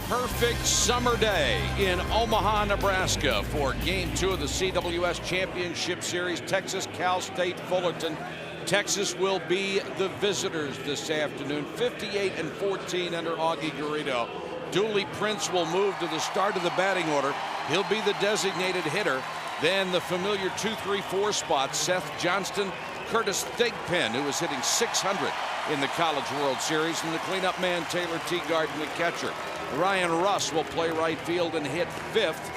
perfect summer day in Omaha, Nebraska for Game 2 of the CWS Championship Series, Texas-Cal State Fullerton. Texas will be the visitors this afternoon, 58-14 under Augie Garrido. Dooley Prince will move to the start of the batting order. He'll be the designated hitter. Then the familiar 2-3-4 spots, Seth Johnston, Curtis Thigpen, who is hitting .600 in the College World Series, and the cleanup man Taylor Teagarden, the catcher. Ryan Russ will play right field and hit fifth.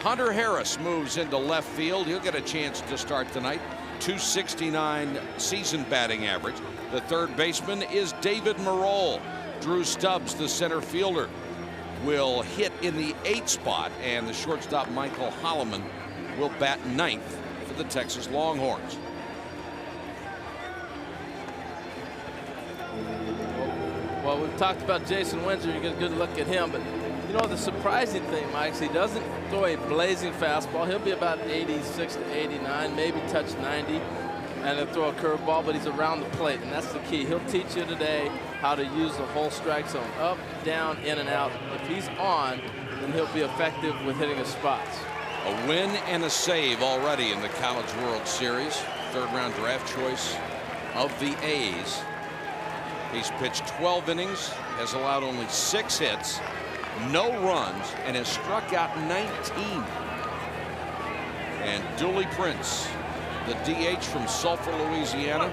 Hunter Harris moves into left field. He'll get a chance to start tonight. .269 season batting average. The third baseman is David Merroll. Drew Stubbs, the center fielder, will hit in the 8th spot, and the shortstop Michael Holloman will bat 9th for the Texas Longhorns. Well, we've talked about Jason Windsor. You get a good look at him, but you know the surprising thing, Mike, is he doesn't throw a blazing fastball. He'll be about 86 to 89, maybe touch 90, and he'll throw a curveball, but he's around the plate, and that's the key. He'll teach you today how to use the whole strike zone, up, down, in, and out. If he's on, then he'll be effective with hitting his spots. A win and a save already in the College World Series. Third-round draft choice of the A's. He's pitched 12 innings, has allowed only 6 hits, no runs, and has struck out 19. And Dooley Prince, the DH from Sulphur, Louisiana,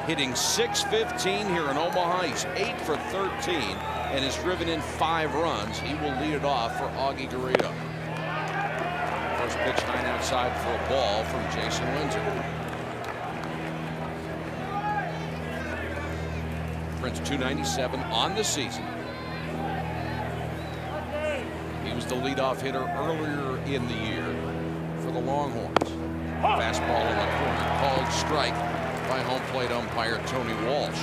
hitting .615 here in Omaha. He's 8 for 13 and has driven in 5 runs. He will lead it off for Augie Garrido. First pitch high and outside for a ball from Jason Windsor. Prince 297 on the season. He was the leadoff hitter earlier in the year for the Longhorns. Fastball in the corner, called strike by home plate umpire Tony Walsh.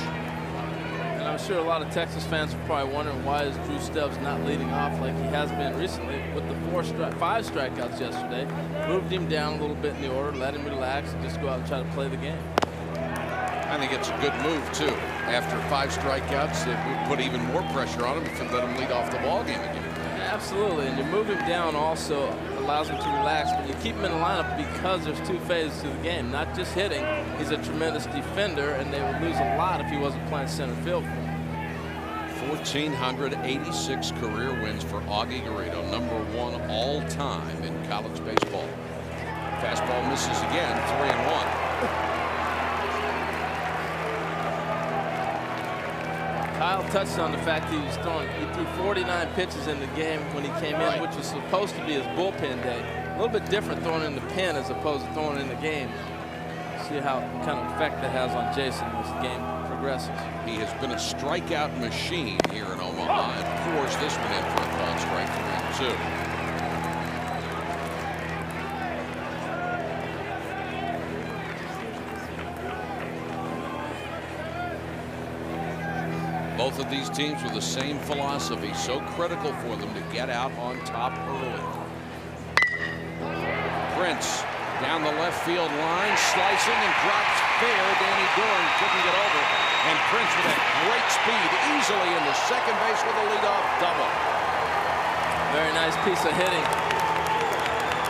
And I'm sure a lot of Texas fans are probably wondering, why is Drew Stubbs not leading off like he has been recently with the 5 strikeouts yesterday. Moved him down a little bit in the order, let him relax, and just go out and try to play the game. I think it's a good move too. After 5 strikeouts, it would put even more pressure on him if you let him lead off the ball game again. Absolutely, and you move him down also allows him to relax, but you keep him in the lineup because there's 2 phases to the game, not just hitting. He's a tremendous defender, and they would lose a lot if he wasn't playing center field. 1,486 career wins for Augie Garrido, #1 all time in college baseball. Fastball misses again, 3-1. Kyle touched on the fact he was throwing. He threw 49 pitches in the game when he came in, which was supposed to be his bullpen day. A little bit different throwing in the pen as opposed to throwing in the game. See how kind of effect that has on Jason as the game progresses. He has been a strikeout machine here in Omaha and pours this one in for a called strike 3-2. Both of these teams with the same philosophy, so critical for them to get out on top early. Prince down the left field line, slicing and drops fair. Danny Dorn couldn't get over, and Prince with that great speed easily into second base with a leadoff double. Very nice piece of hitting.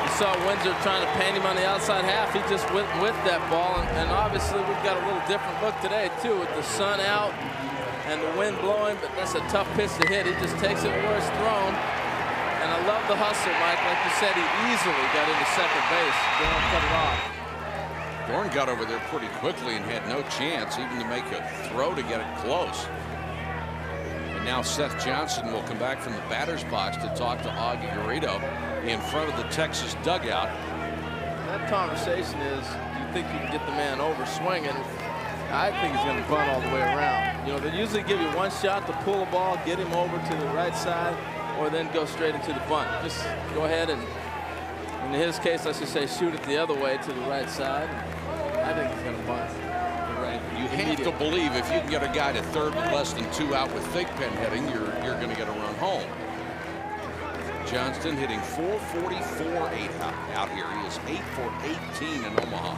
You saw Windsor trying to paint him on the outside half. He just went with that ball, and obviously we've got a little different look today too, with the sun out and the wind blowing, but that's a tough pitch to hit. He just takes it where it's thrown. And I love the hustle, Mike. Like you said, he easily got into second base. Dorn cut it off. Dorn got over there pretty quickly and had no chance even to make a throw to get it close. And now Seth Johnston will come back from the batter's box to talk to Augie Garrido in front of the Texas dugout. That conversation is, do you think you can get the man over swinging? I think he's going to bunt all the way around. You know, they usually give you one shot to pull a ball, get him over to the right side, or then go straight into the bunt. Just go ahead and, in his case, I should say, shoot it the other way to the right side. I think he's going to bunt. Right. You have to believe if you can get a guy to third with less than 2 out with Thigpen hitting, you're going to get a run home. Johnston hitting .444 out here. He is 8 for 18 in Omaha.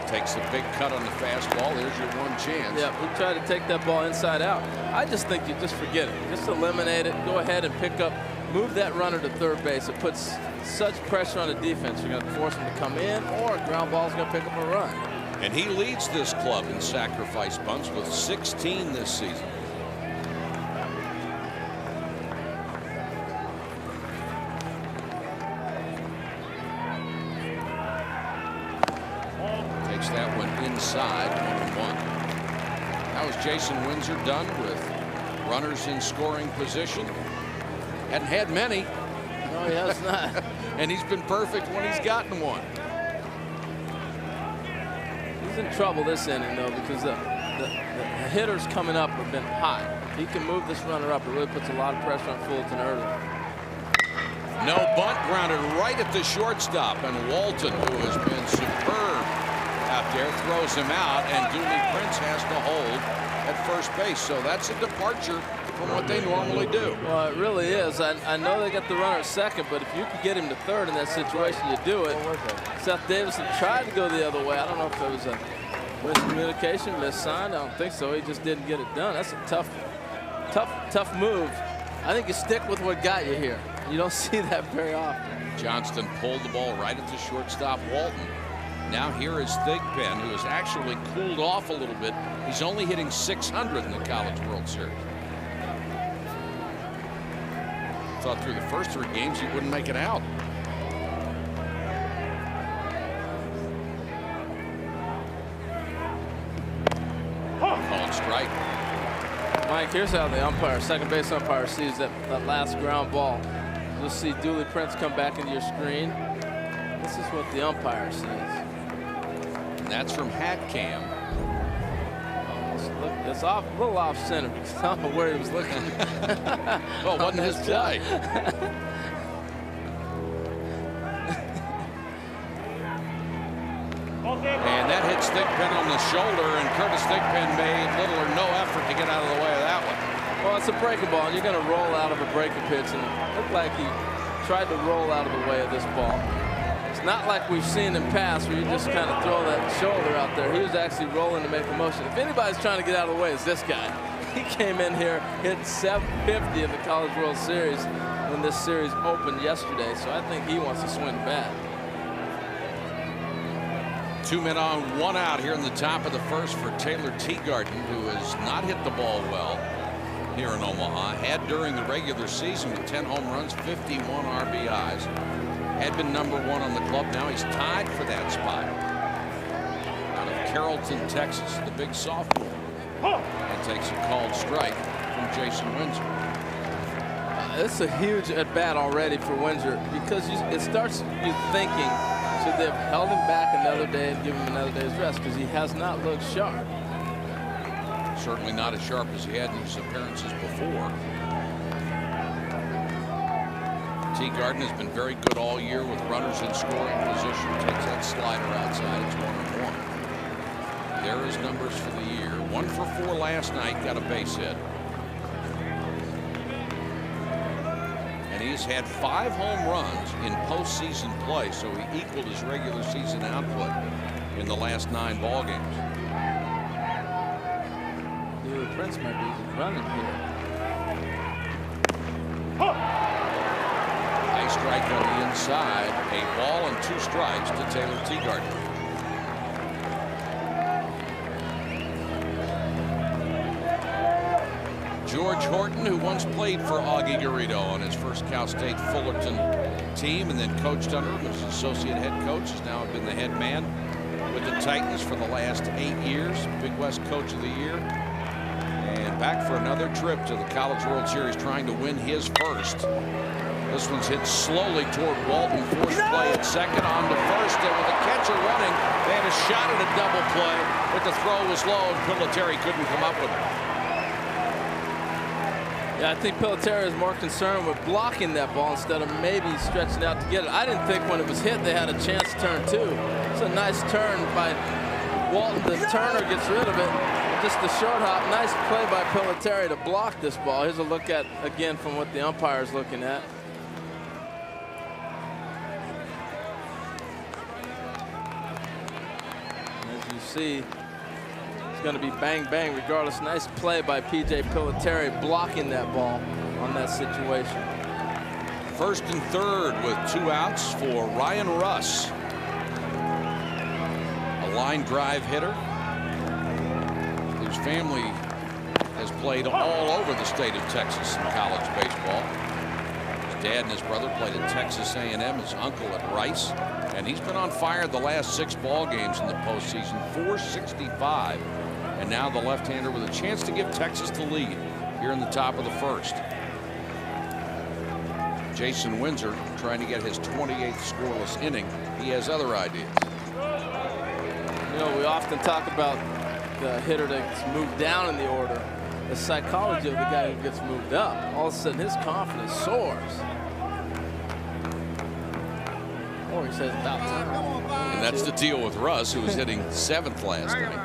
Takes a big cut on the fastball. There's your one chance. Yeah, he tried to take that ball inside out. I just think you just forget it. Just eliminate it. Go ahead and pick up move that runner to third base. It puts such pressure on the defense. You're going to force them to come in, or a ground ball's going to pick up a run. And he leads this club in sacrifice bunts with 16 this season. Takes that one inside, 1-1. That was Jason Windsor done with runners in scoring position. Hadn't had many. No, he has not. And he's been perfect when he's gotten one. He's in trouble this inning, though, because the hitters coming up have been hot. He can move this runner up. It really puts a lot of pressure on Fullerton early. No bunt, grounded right at the shortstop, and Walton, who has been superb out there, throws him out, and Dooley Prince has to hold at first base. So that's a departure from what they normally do. Well, it really is. I know they got the runner at second, but if you could get him to third in that situation, you do it. Seth Davidson tried to go the other way. I don't know if it was a miscommunication, missign. I don't think so. He just didn't get it done. That's a tough move. I think you stick with what got you here. You don't see that very often. Johnston pulled the ball right at the shortstop, Walton. Now here is Thigpen, who has actually cooled off a little bit. He's only hitting .600 in the College World Series. Thought through the first 3 games he wouldn't make it out. Called strike. Mike, here's how the umpire, second base umpire, sees that last ground ball. You'll see Dooley Prince come back into your screen. This is what the umpire sees. And that's from Hat Cam. It's a little off center because I don't know where he was looking. Well, it wasn't his play. And that hits Thigpen on the shoulder, and Curtis Thigpen made little or no effort to get out of the way of that one. Well, it's a breaking ball, and you're going to roll out of a breaking pitch, and it looked like he tried to roll out of the way of this ball. It's not like we've seen in past where you just kind of throw that shoulder out there. He was actually rolling to make a motion. If anybody's trying to get out of the way, it's this guy. He came in here, hit .750 in the College World Series when this series opened yesterday, so I think he wants to swing the bat. 2 men on, 1 out here in the top of the first for Taylor Teagarden, who has not hit the ball well here in Omaha. Had during the regular season with 10 home runs, 51 RBIs. Had been #1 on the club. Now he's tied for that spot. Out of Carrollton, Texas, the big sophomore. And takes a called strike from Jason Windsor. It's a huge at-bat already for Windsor because it starts you thinking, should they have held him back another day and given him another day's rest, because he has not looked sharp. Certainly not as sharp as he had in his appearances before. Teagarden has been very good all year with runners in scoring position. Takes that slider outside. It's 1-1. There are his numbers for the year. 1 for 4 last night. Got a base hit. And he's had 5 home runs in postseason play, so he equaled his regular season output in the last 9 ball games. Dooley Prince might be running here. Nice strike on the inside. A ball and 2 strikes to Taylor Teagarden. George Horton, who once played for Augie Garrido on his first Cal State Fullerton team and then coached under him as associate head coach, has now been the head man with the Titans for the last 8 years. Big West Coach of the Year. And back for another trip to the College World Series, trying to win his first. This one's hit slowly toward Walton. Forced play at second, on to first, and with the catcher running, they had a shot at a double play, but the throw was low, and Piloteri couldn't come up with it. Yeah, I think Piloteri is more concerned with blocking that ball instead of maybe stretching out to get it. I didn't think when it was hit they had a chance to turn too. It's a nice turn by Walton. The turner gets rid of it. Just the short hop. Nice play by Piloteri to block this ball. Here's a look at, again, from what the umpire is looking at. As you see, it's going to be bang bang regardless. Nice play by P.J. Piloteri blocking that ball on that situation. First and third with 2 outs for Ryan Russ. A line drive hitter whose family has played all over the state of Texas in college baseball. His dad and his brother played at Texas A&M, his uncle at Rice, and he's been on fire the last 6 ball games in the postseason. 465, and now the left-hander with a chance to give Texas the lead here in the top of the first. Jason Windsor trying to get his 28th scoreless inning. He has other ideas. You know, we often talk about the hitter that gets moved down in the order. The psychology of the guy who gets moved up. All of a sudden, his confidence soars. Or he says, about time. And that's the deal with Russ, who was hitting 7th last inning.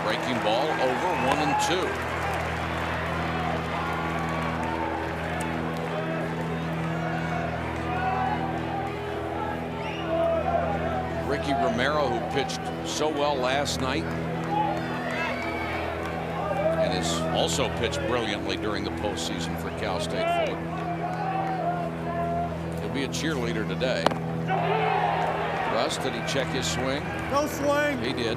Breaking ball over, 1-2. Ricky Romero, who pitched so well last night and has also pitched brilliantly during the postseason for Cal State Fullerton. He'll be a cheerleader today. Russ, did he check his swing? No swing. He did.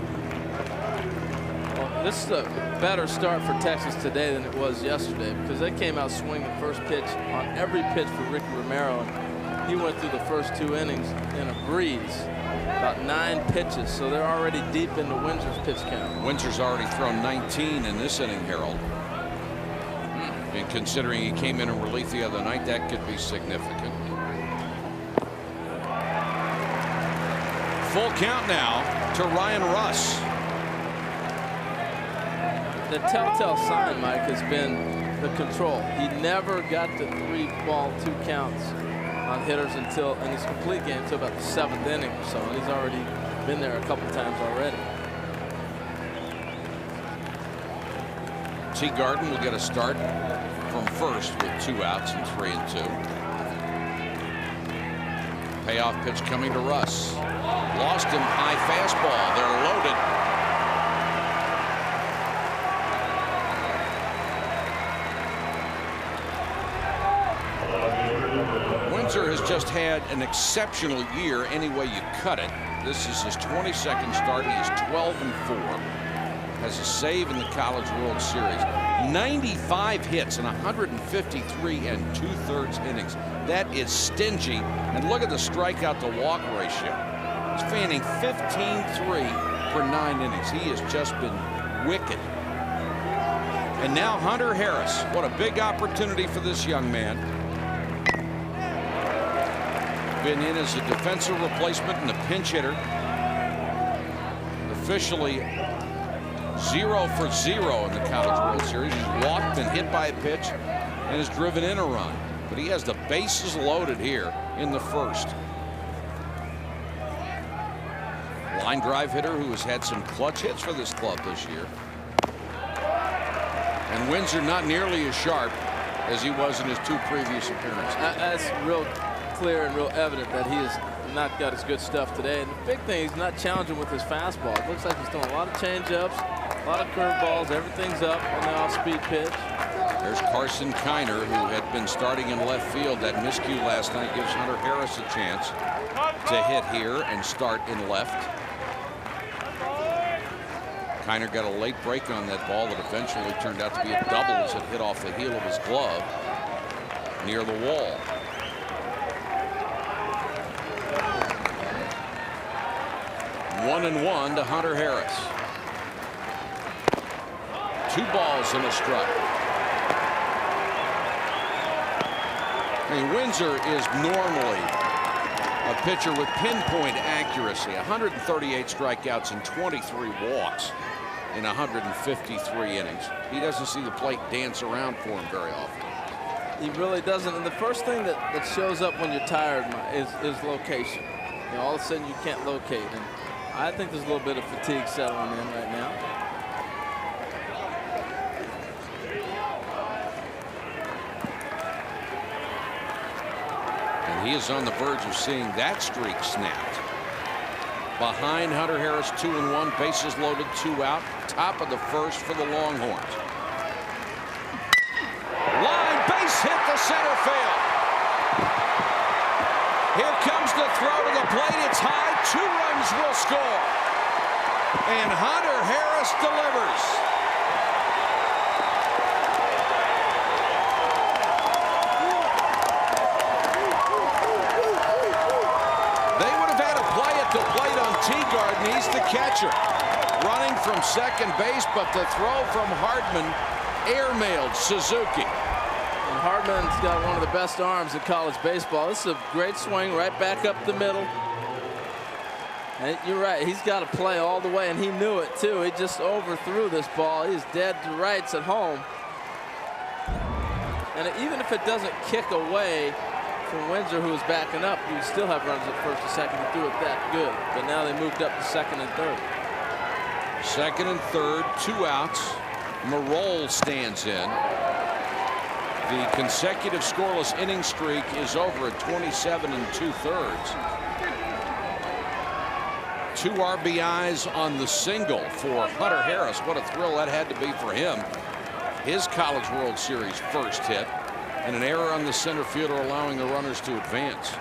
This is a better start for Texas today than it was yesterday, because they came out swinging first pitch on every pitch for Ricky Romero. He went through the first 2 innings in a breeze, about 9 pitches, so they're already deep into Windsor's pitch count. Windsor's already thrown 19 in this inning, Harold. And considering he came in relief the other night, that could be significant. Full count now to Ryan Russ. The telltale sign, Mike, has been the control. He never got to 3-ball 2 counts on hitters until in his complete game until about the 7th inning or so, and he's already been there a couple times already. Teagarden will get a start from first with 2 outs and 3-2. Payoff pitch coming to Russ. Lost him, high fastball. They're loaded. Windsor has just had an exceptional year any way you cut it. This is his 22nd start. He is 12-4. Has a save in the College World Series. 95 hits in 153 2/3 innings. That is stingy. And look at the strikeout to walk ratio. He's fanning 15-3 for 9 innings. He has just been wicked. And now Hunter Harris. What a big opportunity for this young man. Been in as a defensive replacement and a pinch hitter. Officially 0 for 0 in the College World Series. He's walked, been hit by a pitch, and has driven in a run. But he has the bases loaded here in the first. Line drive hitter who has had some clutch hits for this club this year. And Windsor not nearly as sharp as he was in his 2 previous appearances. That's real clear and real evident that he has not got his good stuff today. And the big thing, he's not challenging with his fastball. It looks like he's throwing a lot of changeups, a lot of curveballs. Everything's up on the off-speed pitch. There's Carson Kiner, who had been starting in left field. That miscue last night gives Hunter Harris a chance to hit here and start in left. Kiner got a late break on that ball that eventually turned out to be a double as it hit off the heel of his glove near the wall. One and one to Hunter Harris. 2 balls and a strike. I mean, Windsor is normally a pitcher with pinpoint accuracy. 138 strikeouts and 23 walks in 153 innings. He doesn't see the plate dance around for him very often. He really doesn't. And the first thing that shows up when you're tired is location. You know, all of a sudden you can't locate. And I think there's a little bit of fatigue settling in right now. And he is on the verge of seeing that streak snapped. Behind Hunter Harris, 2-1, bases loaded, 2 out. Top of the first for the Longhorns. Line base hit to center field. Here comes the throw to the plate. It's high. 2 runs will score. And Hunter Harris delivers. They would have had a play at the plate on Teagard, and he's the catcher. Running from second base, but the throw from Hardman airmailed Suzuki. And Hardman's got one of the best arms in college baseball. This is a great swing right back up the middle. And you're right, he's got to play all the way, and he knew it too. He just overthrew this ball. He's dead to rights at home. And even if it doesn't kick away from Windsor, who is backing up, you still have runs at first and second to do it that good. But now they moved up to second and third. Second and third, 2 outs. Marole stands in. The consecutive scoreless inning streak is over at 27 2/3. 2 RBIs on the single for Hunter Harris. What a thrill that had to be for him. His College World Series first hit, and an error on the center fielder allowing the runners to advance.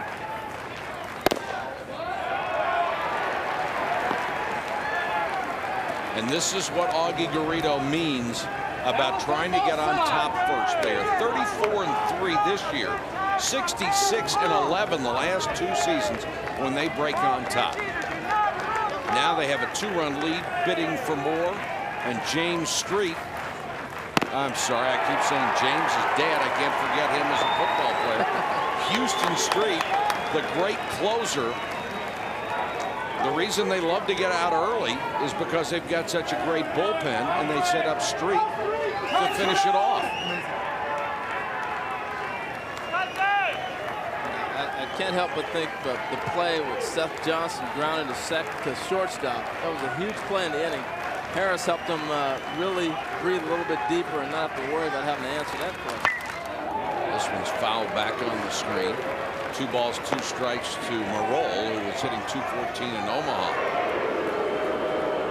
And this is what Augie Garrido means about trying to get on top first. They are 34-3 this year, 66-11 the last 2 seasons when they break on top. Now they have a 2-run lead, bidding for more, and James Street. I'm sorry, I keep saying James is dead. I can't forget him as a football player. Houston Street, the great closer. The reason they love to get out early is because they've got such a great bullpen, and they set up Street to finish it off. I can't help but think about the play with Seth Johnson grounded to shortstop. That was a huge play in the inning. Harris helped them really breathe a little bit deeper and not have to worry about having to answer that play. This one's fouled back on the screen. 2 balls, 2 strikes to Marole, who was hitting .214 in Omaha.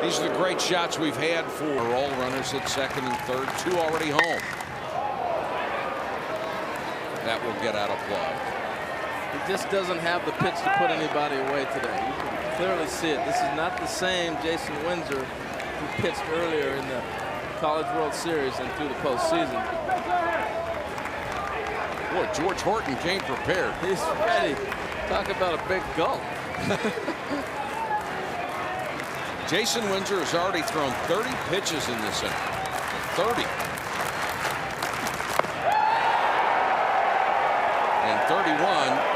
These are the great shots we've had for Marole. Runners hit second and third, 2 already home. That will get out of play. He just doesn't have the pitch to put anybody away today. You can clearly see it. This is not the same Jason Windsor who pitched earlier in the College World Series and through the postseason. Boy, George Horton came prepared. He's ready. Talk about a big gulp. Jason Windsor has already thrown 30 pitches in this inning. 30. And 31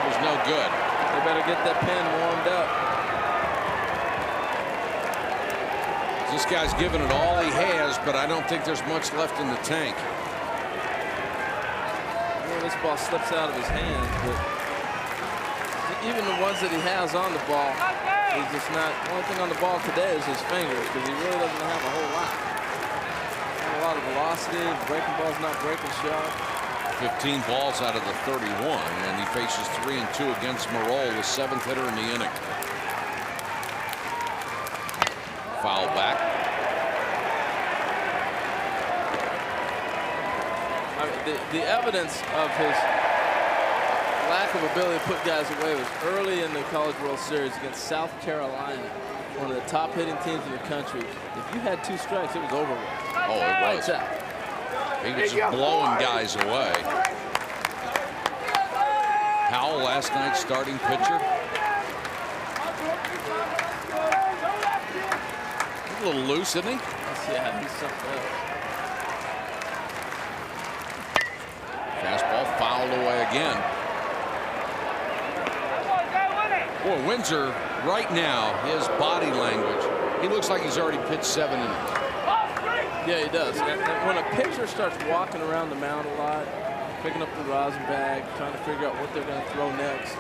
was no good. They better get that pen warmed up. This guy's given it all he has, but I don't think there's much left in the tank. This ball slips out of his hands, but even the ones that he has on the ball, he's just not. The only thing on the ball today is his fingers, because he really doesn't have a whole lot. Not a lot of velocity. Breaking ball's not breaking shot. 15 balls out of the 31, and he faces 3-2 against Marole, the 7th hitter in the inning. Foul back. The evidence of his lack of ability to put guys away was early in the College World Series against South Carolina, one of the top hitting teams in the country. If you had 2 strikes, it was over with. Oh, it was. Out. He was just blowing guys away. Howell, last night's starting pitcher. He's a little loose, isn't he? Yeah, he's something else. Fastball fouled away again. Boy, Windsor, right now, his body language, he looks like he's already pitched 7 innings. Yeah, he does. And when a pitcher starts walking around the mound a lot, picking up the rosin bag, trying to figure out what they're going to throw next,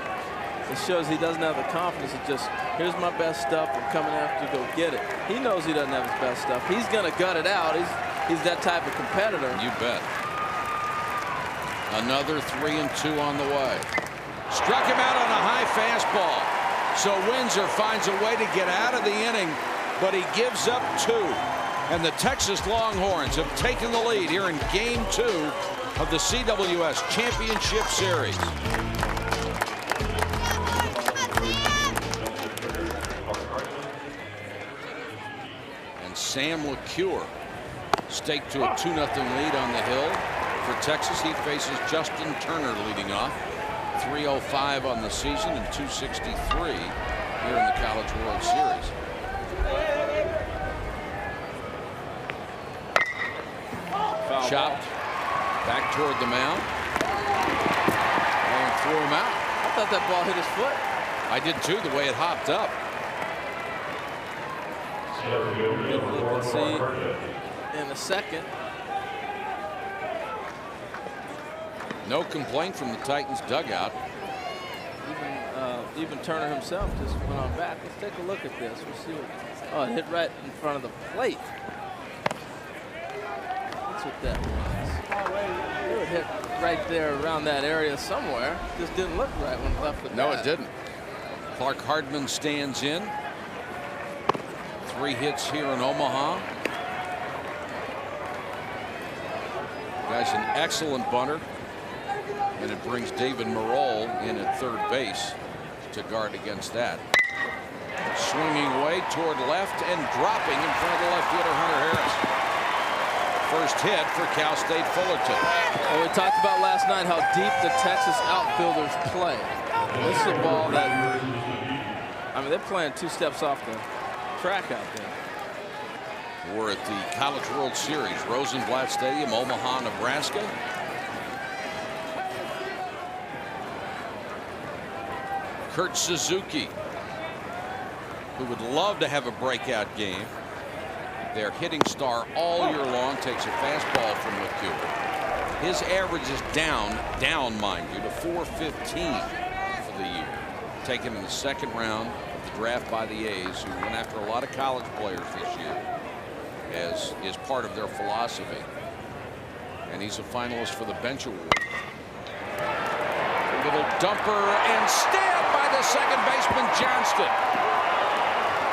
it shows he doesn't have the confidence of just, here's my best stuff, I'm coming after to go get it. He knows he doesn't have his best stuff. He's going to gut it out. He's that type of competitor. You bet. Another 3-2 on the way. Struck him out on a high fastball. So Windsor finds a way to get out of the inning, but he gives up 2. And the Texas Longhorns have taken the lead here in Game 2 of the CWS Championship Series. And Sam LeCure staked to a 2-0 lead on the hill. For Texas, he faces Justin Turner leading off. 305 on the season and 263 here in the College World Series. Chopped back toward the mound and threw him out. I thought that ball hit his foot. I did too, the way it hopped up. You can see in a second. No complaint from the Titans dugout. Even Turner himself just went on back. Let's take a look at this. We'll see what. Oh, it hit right in front of the plate. That's what that was. It would hit right there around that area somewhere. Just didn't look right when it left the bat. No, it didn't. Clark Hardman stands in. 3 hits here in Omaha. Guy's an excellent bunter. And it brings David Merrill in at third base to guard against that. Swinging away toward left and dropping in front of the left fielder Hunter Harris. First hit for Cal State Fullerton. Well, we talked about last night how deep the Texas outfielders play. This is a ball that, I mean, they're playing 2 steps off the track out there. We're at the College World Series, Rosenblatt Stadium, Omaha, Nebraska. Kurt Suzuki, who would love to have a breakout game. Their hitting star all year long, takes a fastball from LeCure. His average is down, mind you, to 415 for the year. Taken in the 2nd round of the draft by the A's, who went after a lot of college players this year, as is part of their philosophy. And he's a finalist for the Bench Award. A little dumper and stabbed by the second baseman Johnston.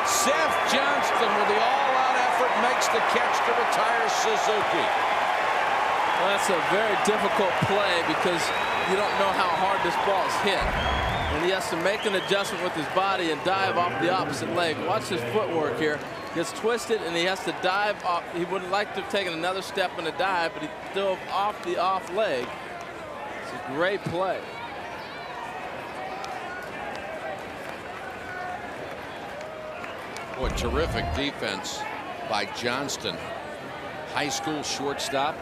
Seth Johnston with the all-out effort makes the catch to retire Suzuki. Well, that's a very difficult play because you don't know how hard this ball is hit. And he has to make an adjustment with his body and dive off the opposite leg. Watch his footwork here. Gets twisted and he has to dive off. He would like to have taken another step in a dive, but he dove off the off leg. It's a great play. Boy, terrific defense by Johnston. High school shortstop,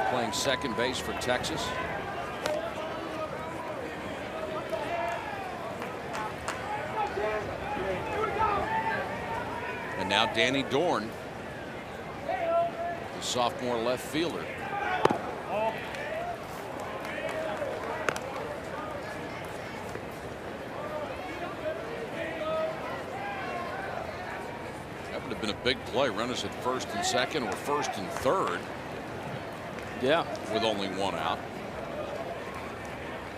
playing second base for Texas. And now Danny Dorn, the sophomore left fielder. That would have been a big play. Runners at first and second, or first and third. Yeah. With only 1 out.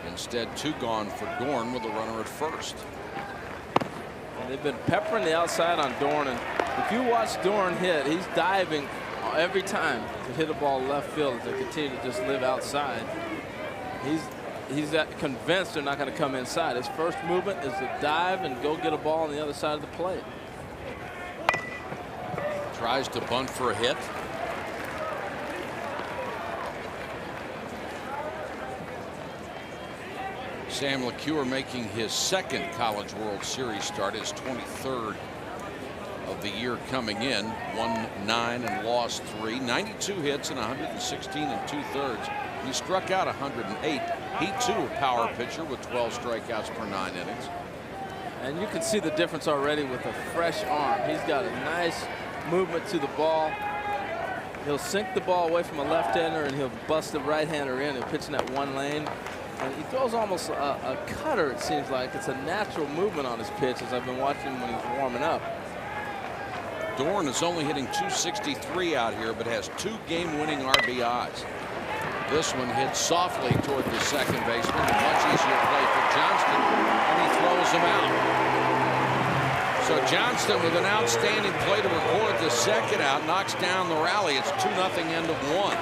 Instead, 2 gone for Dorn with a runner at first. And they've been peppering the outside on Dorn, and if you watch Dorn hit, he's diving every time to hit a ball left field as they continue to just live outside. He's convinced they're not going to come inside. His first movement is to dive and go get a ball on the other side of the plate. Tries to bunt for a hit. Sam LeCure making his 2nd College World Series start, his 23rd of the year coming in. Won 9 and lost 3. 92 hits and 116 2/3. He struck out 108. He too a power pitcher with 12 strikeouts per 9 innings. And you can see the difference already with a fresh arm. He's got a nice movement to the ball. He'll sink the ball away from a left-hander and he'll bust the right-hander in. He'll pitch in that 1 lane. And he throws almost a cutter, it seems like. It's a natural movement on his pitch as I've been watching him when he's warming up. Dorn is only hitting .263 out here, but has 2 game-winning RBIs. This one hit softly toward the second baseman. A much easier play for Johnston, and he throws him out. So Johnston, with an outstanding play to record the second out, knocks down the rally. It's 2-0 end of 1.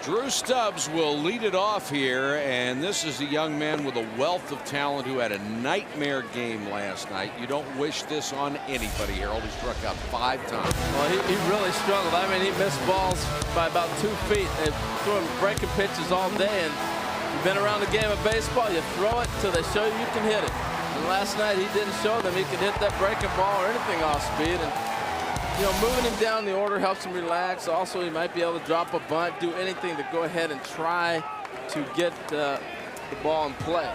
Drew Stubbs will lead it off here, and this is a young man with a wealth of talent who had a nightmare game last night. You don't wish this on anybody, Harold. He struck out 5 times. Well, he really struggled. I mean, he missed balls by about 2 feet. They threw him breaking pitches all day, and you've been around the game of baseball. You throw it till they show you can hit it. And last night he didn't show them he could hit that breaking ball or anything off speed. And you know, moving him down the order helps him relax. Also, he might be able to drop a bunt, do anything to go ahead and try to get the ball in play.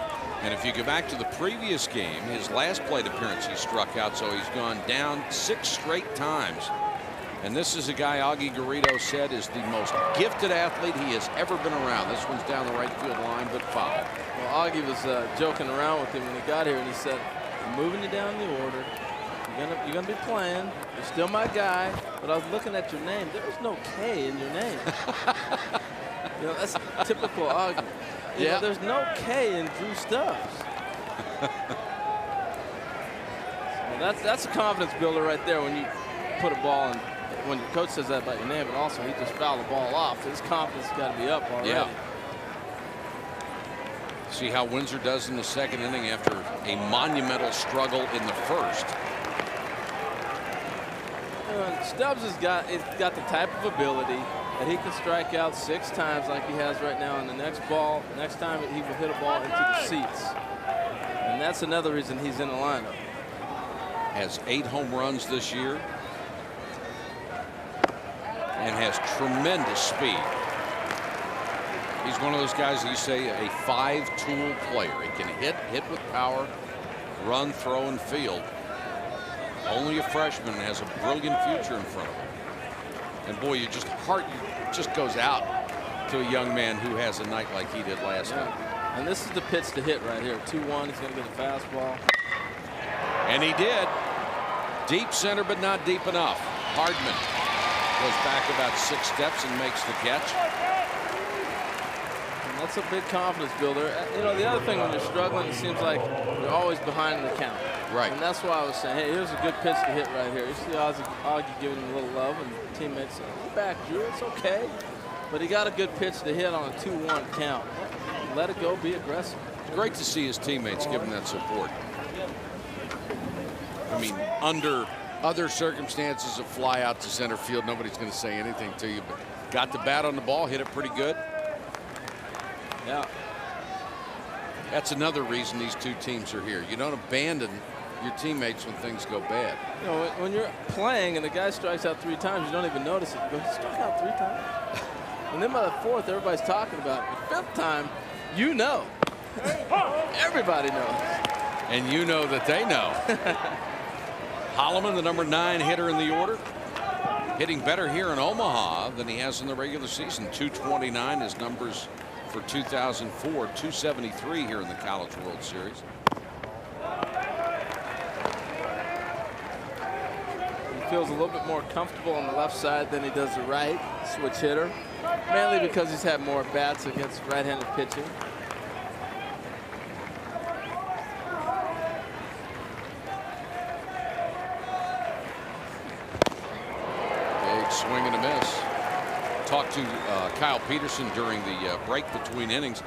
And if you go back to the previous game, his last plate appearance, he struck out, so he's gone down 6 straight times. And this is a guy Augie Garrido said is the most gifted athlete he has ever been around. This one's down the right field line, but foul. Well, Augie was joking around with him when he got here, and he said, "I'm moving you down the order. You're gonna be playing. You're still my guy." But I was looking at your name. There was no K in your name. You know, that's typical Augie. You know, there's no K in Drew Stubbs. So that's a confidence builder right there when you put a ball in. When your coach says that about your name, and also he just fouled the ball off. His confidence has got to be up already. Yeah. See how Windsor does in the second inning after a monumental struggle in the first. Stubbs has got the type of ability that he can strike out 6 times like he has right now, and the next time he will hit a ball into the seats. And that's another reason he's in the lineup. Has 8 home runs this year and has tremendous speed. He's one of those guys that you say a 5-tool player. He can hit with power, run, throw, and field. Only a freshman and has a brilliant future in front of him. And boy, your heart just goes out to a young man who has a night like he did last night. And this is the pitch to hit right here. 2-1. He's going to get a fastball. And he did. Deep center, but not deep enough. Hardman goes back about 6 steps and makes the catch. And that's a big confidence builder. You know, the other thing when you're struggling, it seems like you're always behind in the count. Right. And that's why I was saying, hey, here's a good pitch to hit right here. You see Augie giving him a little love, and teammates say, "Go back, Drew, it's okay." But he got a good pitch to hit on a 2-1 count. Let it go, be aggressive. Great to see his teammates give him that support. I mean, under other circumstances, a fly out to center field, nobody's going to say anything to you, but got the bat on the ball, hit it pretty good. Yeah. That's another reason these two teams are here. You don't abandon your teammates when things go bad. You know, when you're playing and the guy strikes out 3 times, you don't even notice it. You go, he struck out 3 times. And then by the 4th, everybody's talking about it. The 5th time, you know. Everybody knows. And you know that they know. Holloman, the number 9 hitter in the order, hitting better here in Omaha than he has in the regular season. 229 his numbers for 2004, 273 here in the College World Series. He feels a little bit more comfortable on the left side than he does the right. Switch hitter, mainly because he's had more bats against right-handed pitching. Big swing and a miss. Talked to Kyle Peterson during the break between innings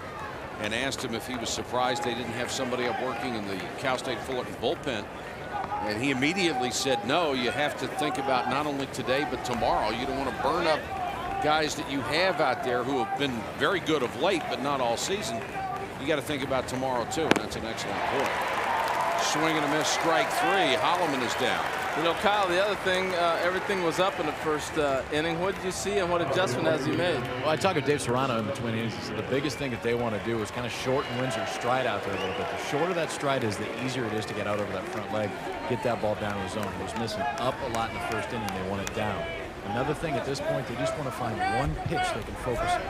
and asked him if he was surprised they didn't have somebody up working in the Cal State Fullerton bullpen. And he immediately said, no, you have to think about not only today, but tomorrow. You don't want to burn up guys that you have out there who have been very good of late, but not all season. You got to think about tomorrow, too, and that's an excellent point. Swing and a miss, strike 3. Holloman is down. You know, Kyle, the other thing, everything was up in the first inning. What did you see and what adjustment has he made? Well, I talked to Dave Serrano in between innings. He said the biggest thing that they want to do is kind of shorten Windsor's stride out there a little bit. The shorter that stride is, the easier it is to get out over that front leg, get that ball down in the zone. He was missing up a lot in the first inning. They want it down. Another thing at this point, they just want to find one pitch they can focus on.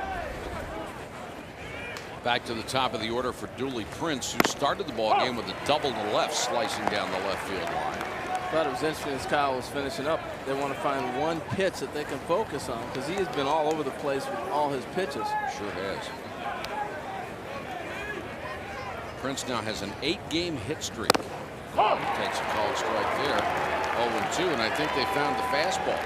Back to the top of the order for Dooley Prince, who started the ball game with a double to left, slicing down the left field line. thought it was interesting as Kyle was finishing up. They want to find one pitch that they can focus on because he has been all over the place with all his pitches. Sure has. Prince now has an 8-game hit streak. Takes a called strike there. 0-2, and I think they found the fastball.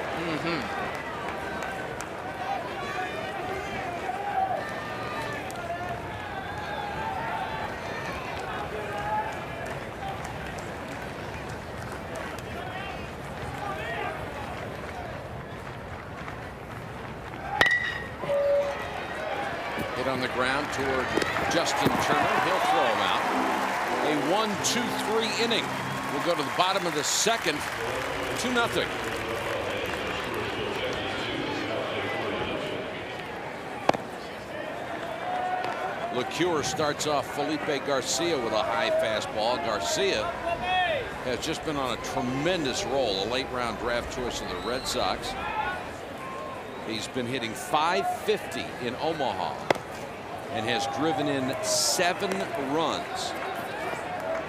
Hit on the ground toward Justin Turner. He'll throw him out. A 1-2-3 inning. We'll go to the bottom of the second. 2-0. LeCure starts off Felipe Garcia with a high fastball. Garcia has just been on a tremendous roll, a late-round draft choice of the Red Sox. He's been hitting .550 in Omaha and has driven in 7 runs.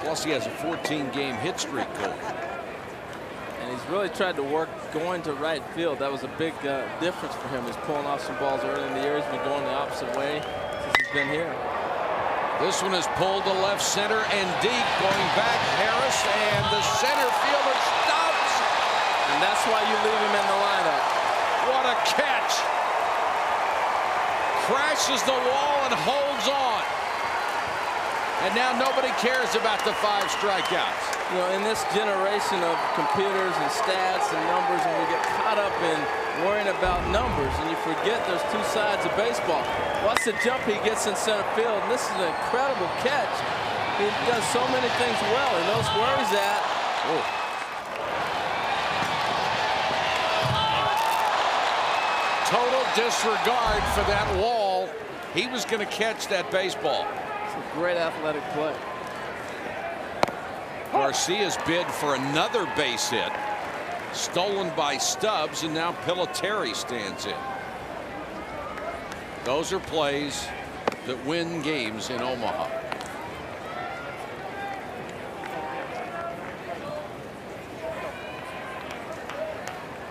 Plus, he has a 14-game hit streak going. And he's really tried to work going to right field. That was a big difference for him. He's pulling off some balls early in the year. He's been going the opposite way since he's been here. This one is pulled to left center and deep. Going back, Harris, and the center fielder stops. And that's why you leave him in the lineup. What a catch. Crashes the wall and holds on. And now nobody cares about the 5 strikeouts. You know, in this generation of computers and stats and numbers, and we get caught up in worrying about numbers, and you forget there's 2 sides of baseball. Watch the jump he gets in center field, and this is an incredible catch. He does so many things well. He knows where he's at. Oh. Total disregard for that wall. He was going to catch that baseball. It's a great athletic play. Garcia's bid for another base hit. Stolen by Stubbs, and now Pilateri stands in. Those are plays that win games in Omaha.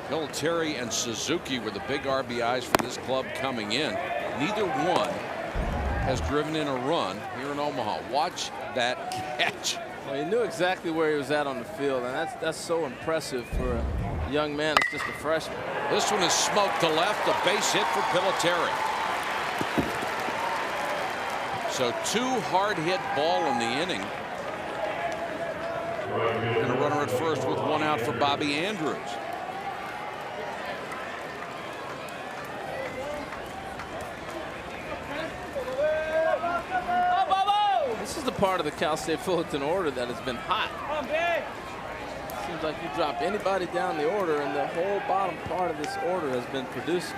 Pilateri and Suzuki were the big RBIs for this club coming in. Neither one has driven in a run here in Omaha. Watch that catch. Well, he knew exactly where he was at on the field, and that's so impressive for a young man that's just a freshman. This one is smoked to left, a base hit for Pilateri. So 2 hard hit ball in the inning. And a runner at first with 1 out for Bobby Andrews. This is the part of the Cal State Fullerton order that has been hot. Seems like you drop anybody down the order, and the whole bottom part of this order has been producing.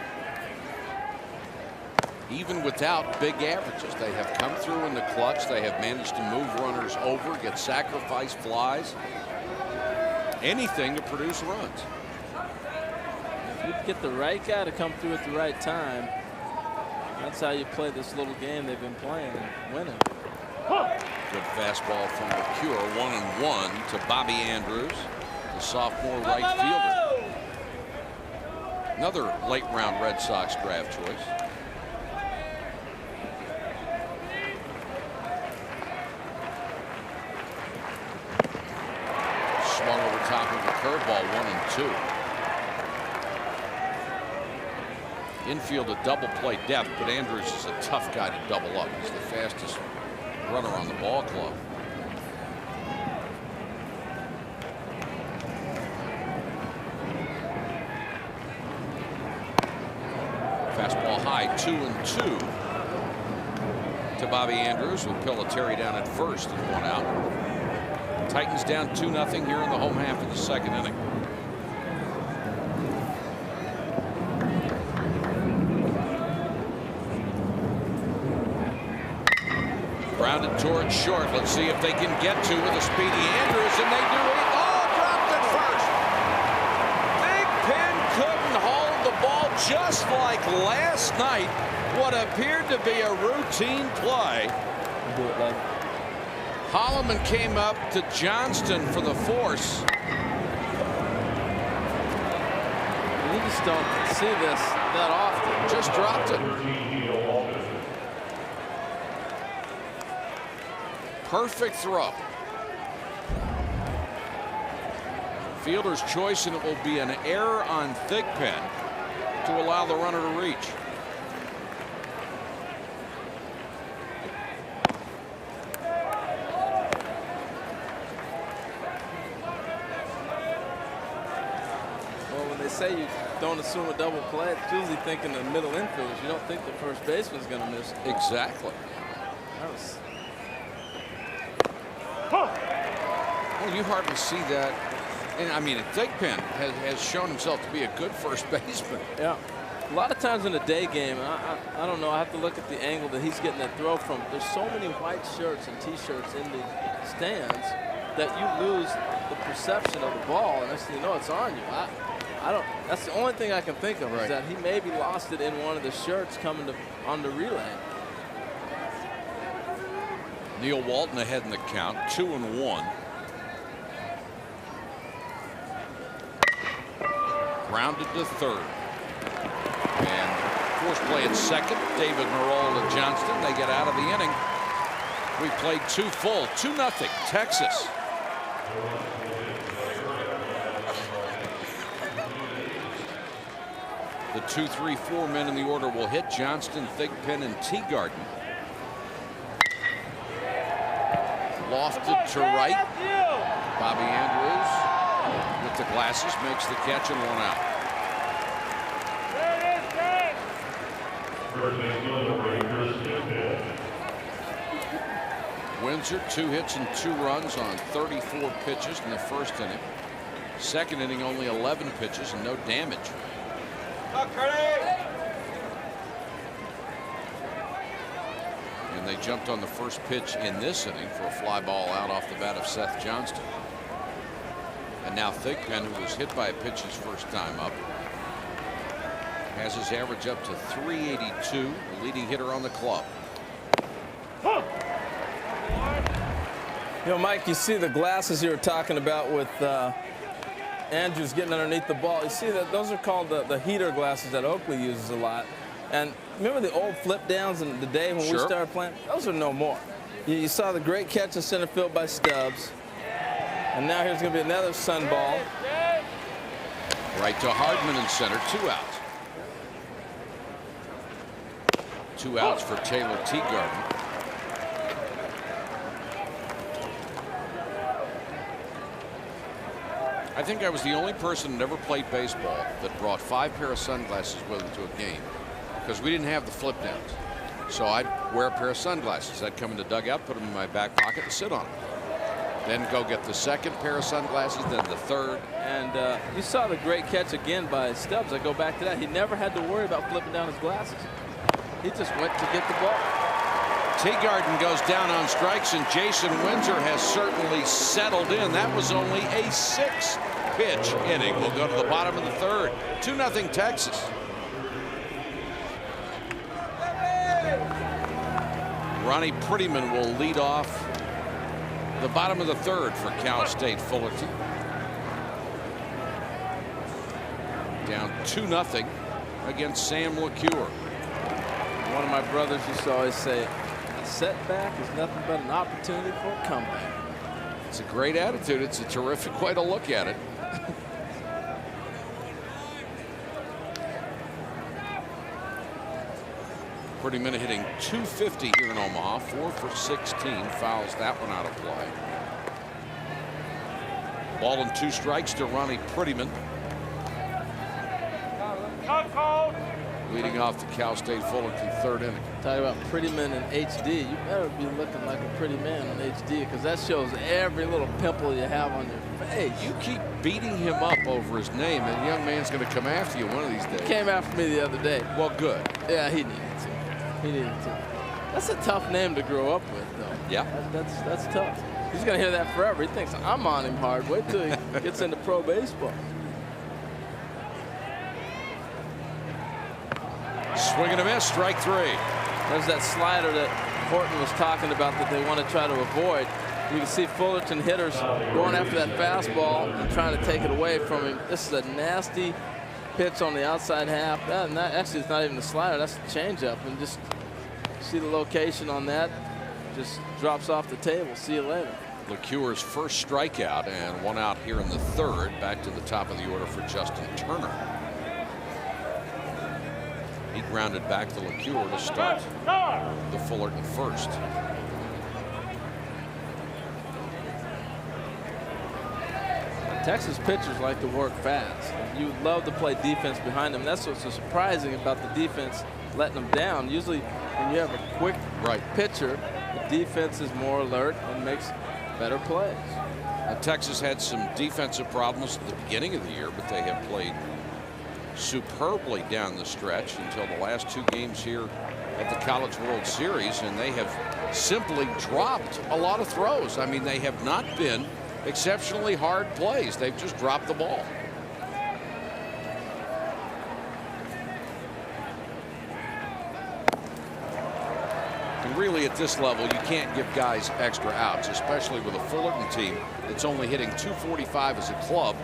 Even without big averages, they have come through in the clutch. They have managed to move runners over, get sacrifice flies, anything to produce runs. If you get the right guy to come through at the right time, that's how you play this little game they've been playing and winning. Good fastball from LeCure. 1-1 to Bobby Andrews, the sophomore right fielder. Another late round Red Sox draft choice. Swung over top of the curveball. 1-2. Infield a double play depth, but Andrews is a tough guy to double up. He's the fastest runner on the ball club. Fastball high, 2-2 to Bobby Andrews with Pilateri down at first and 1 out. Titans down 2-0 here in the home half of the second inning. Grounded towards short. Let's see if they can get to with a speedy Andrews, and they do it. Oh, dropped it first. Big Pen couldn't hold the ball, just like last night. What appeared to be a routine play. Holloman came up to Johnston for the force. You just don't see this that often. Just dropped it. Perfect throw. Fielder's choice, and it will be an error on Thigpen to allow the runner to reach. Well, when they say you don't assume a double play, it's usually thinking the middle infielders. You don't think the first baseman's going to miss. Exactly. That was... Well, you hardly see that. And I mean, Thigpen has shown himself to be a good first baseman. Yeah. A lot of times in a day game, I don't know, I have to look at the angle that he's getting that throw from. There's so many white shirts and T-shirts in the stands that you lose the perception of the ball, and next thing you know, it's on you. I don't. That's the only thing I can think of, is that he maybe lost it in one of the shirts coming on the relay. Neil Walton ahead in the count, 2-1. Grounded to third. And force play at second. David Merrill and Johnston. They get out of the inning. We played 2 full. 2-0 Texas. The 2, 3, 4 men in the order will hit. Johnston, Thigpen, and Teagarden. Lofted to right. Bobby Andrews with the glasses makes the catch and 1 out. Windsor 2 hits and 2 runs on 34 pitches in the first inning. Second inning only 11 pitches and no damage. And they jumped on the first pitch in this inning for a fly ball out off the bat of Seth Johnston. And now Thigpen, who was hit by a pitch his first time up, has his average up to 382, the leading hitter on the club. You know, Mike, you see the glasses you were talking about with Andrews getting underneath the ball. You see that those are called the heater glasses that Oakley uses a lot. And remember the old flip downs in the day when we started playing? Those are no more. You saw the great catch in center field by Stubbs. And now here's going to be another sun ball. Right to Hardman in center, 2 outs. 2 outs for Taylor Teagarden. I think I was the only person that ever played baseball that brought 5 pair of sunglasses with him to a game, because we didn't have the flip downs. So I'd wear a pair of sunglasses. I'd come in the dugout, put them in my back pocket, and sit on them. Then go get the second pair of sunglasses, then the third. And you saw the great catch again by Stubbs. I go back to that. He never had to worry about flipping down his glasses. He just went to get the ball. Teagarden goes down on strikes, and Jason Windsor has certainly settled in. That was only a 6-pitch inning. We'll go to the bottom of the third. 2-0 Texas. Ronnie Prettyman will lead off the bottom of the third for Cal State Fullerton. Down 2-0 against Sam LeCure. One of my brothers used to always say, a setback is nothing but an opportunity for a comeback. It's a great attitude. It's a terrific way to look at it. Prettyman hitting .250 here in Omaha, 4 for 16, fouls that one out of play. Ball and 2 strikes to Ronnie Prettyman. Leading off the Cal State Fullerton third inning. Talk about Prettyman in HD. You better be looking like a pretty man on HD, because that shows every little pimple you have on your face. You keep beating him up over his name, and the young man's going to come after you one of these days. He came after me the other day. Well, good. Yeah, he needed to. He needed to. That's a tough name to grow up with, though. Yeah. That's tough. He's going to hear that forever. He thinks I'm on him hard. Wait till he gets into pro baseball. Swing and a miss, strike 3. There's that slider that Horton was talking about that they want to try to avoid. You can see Fullerton hitters going after that fastball and trying to take it away from him. This is a nasty pitch on the outside half. Actually, it's not even a slider. That's the changeup. And just see the location on that. Just drops off the table. See you later. LeCure's first strikeout, and one out here in the third. Back to the top of the order for Justin Turner. He grounded back to LeCure to start the Fullerton first. Texas pitchers like to work fast. You would love to play defense behind them. That's what's so surprising about the defense letting them down. Usually when you have a quick pitcher, the defense is more alert and makes better plays. Texas had some defensive problems at the beginning of the year, but they have played superbly down the stretch until the last two games here at the College World Series, and they have simply dropped a lot of throws. I mean, they have not been exceptionally hard plays. They've just dropped the ball. And really at this level, you can't give guys extra outs, especially with a Fullerton team that's only hitting .245 as a club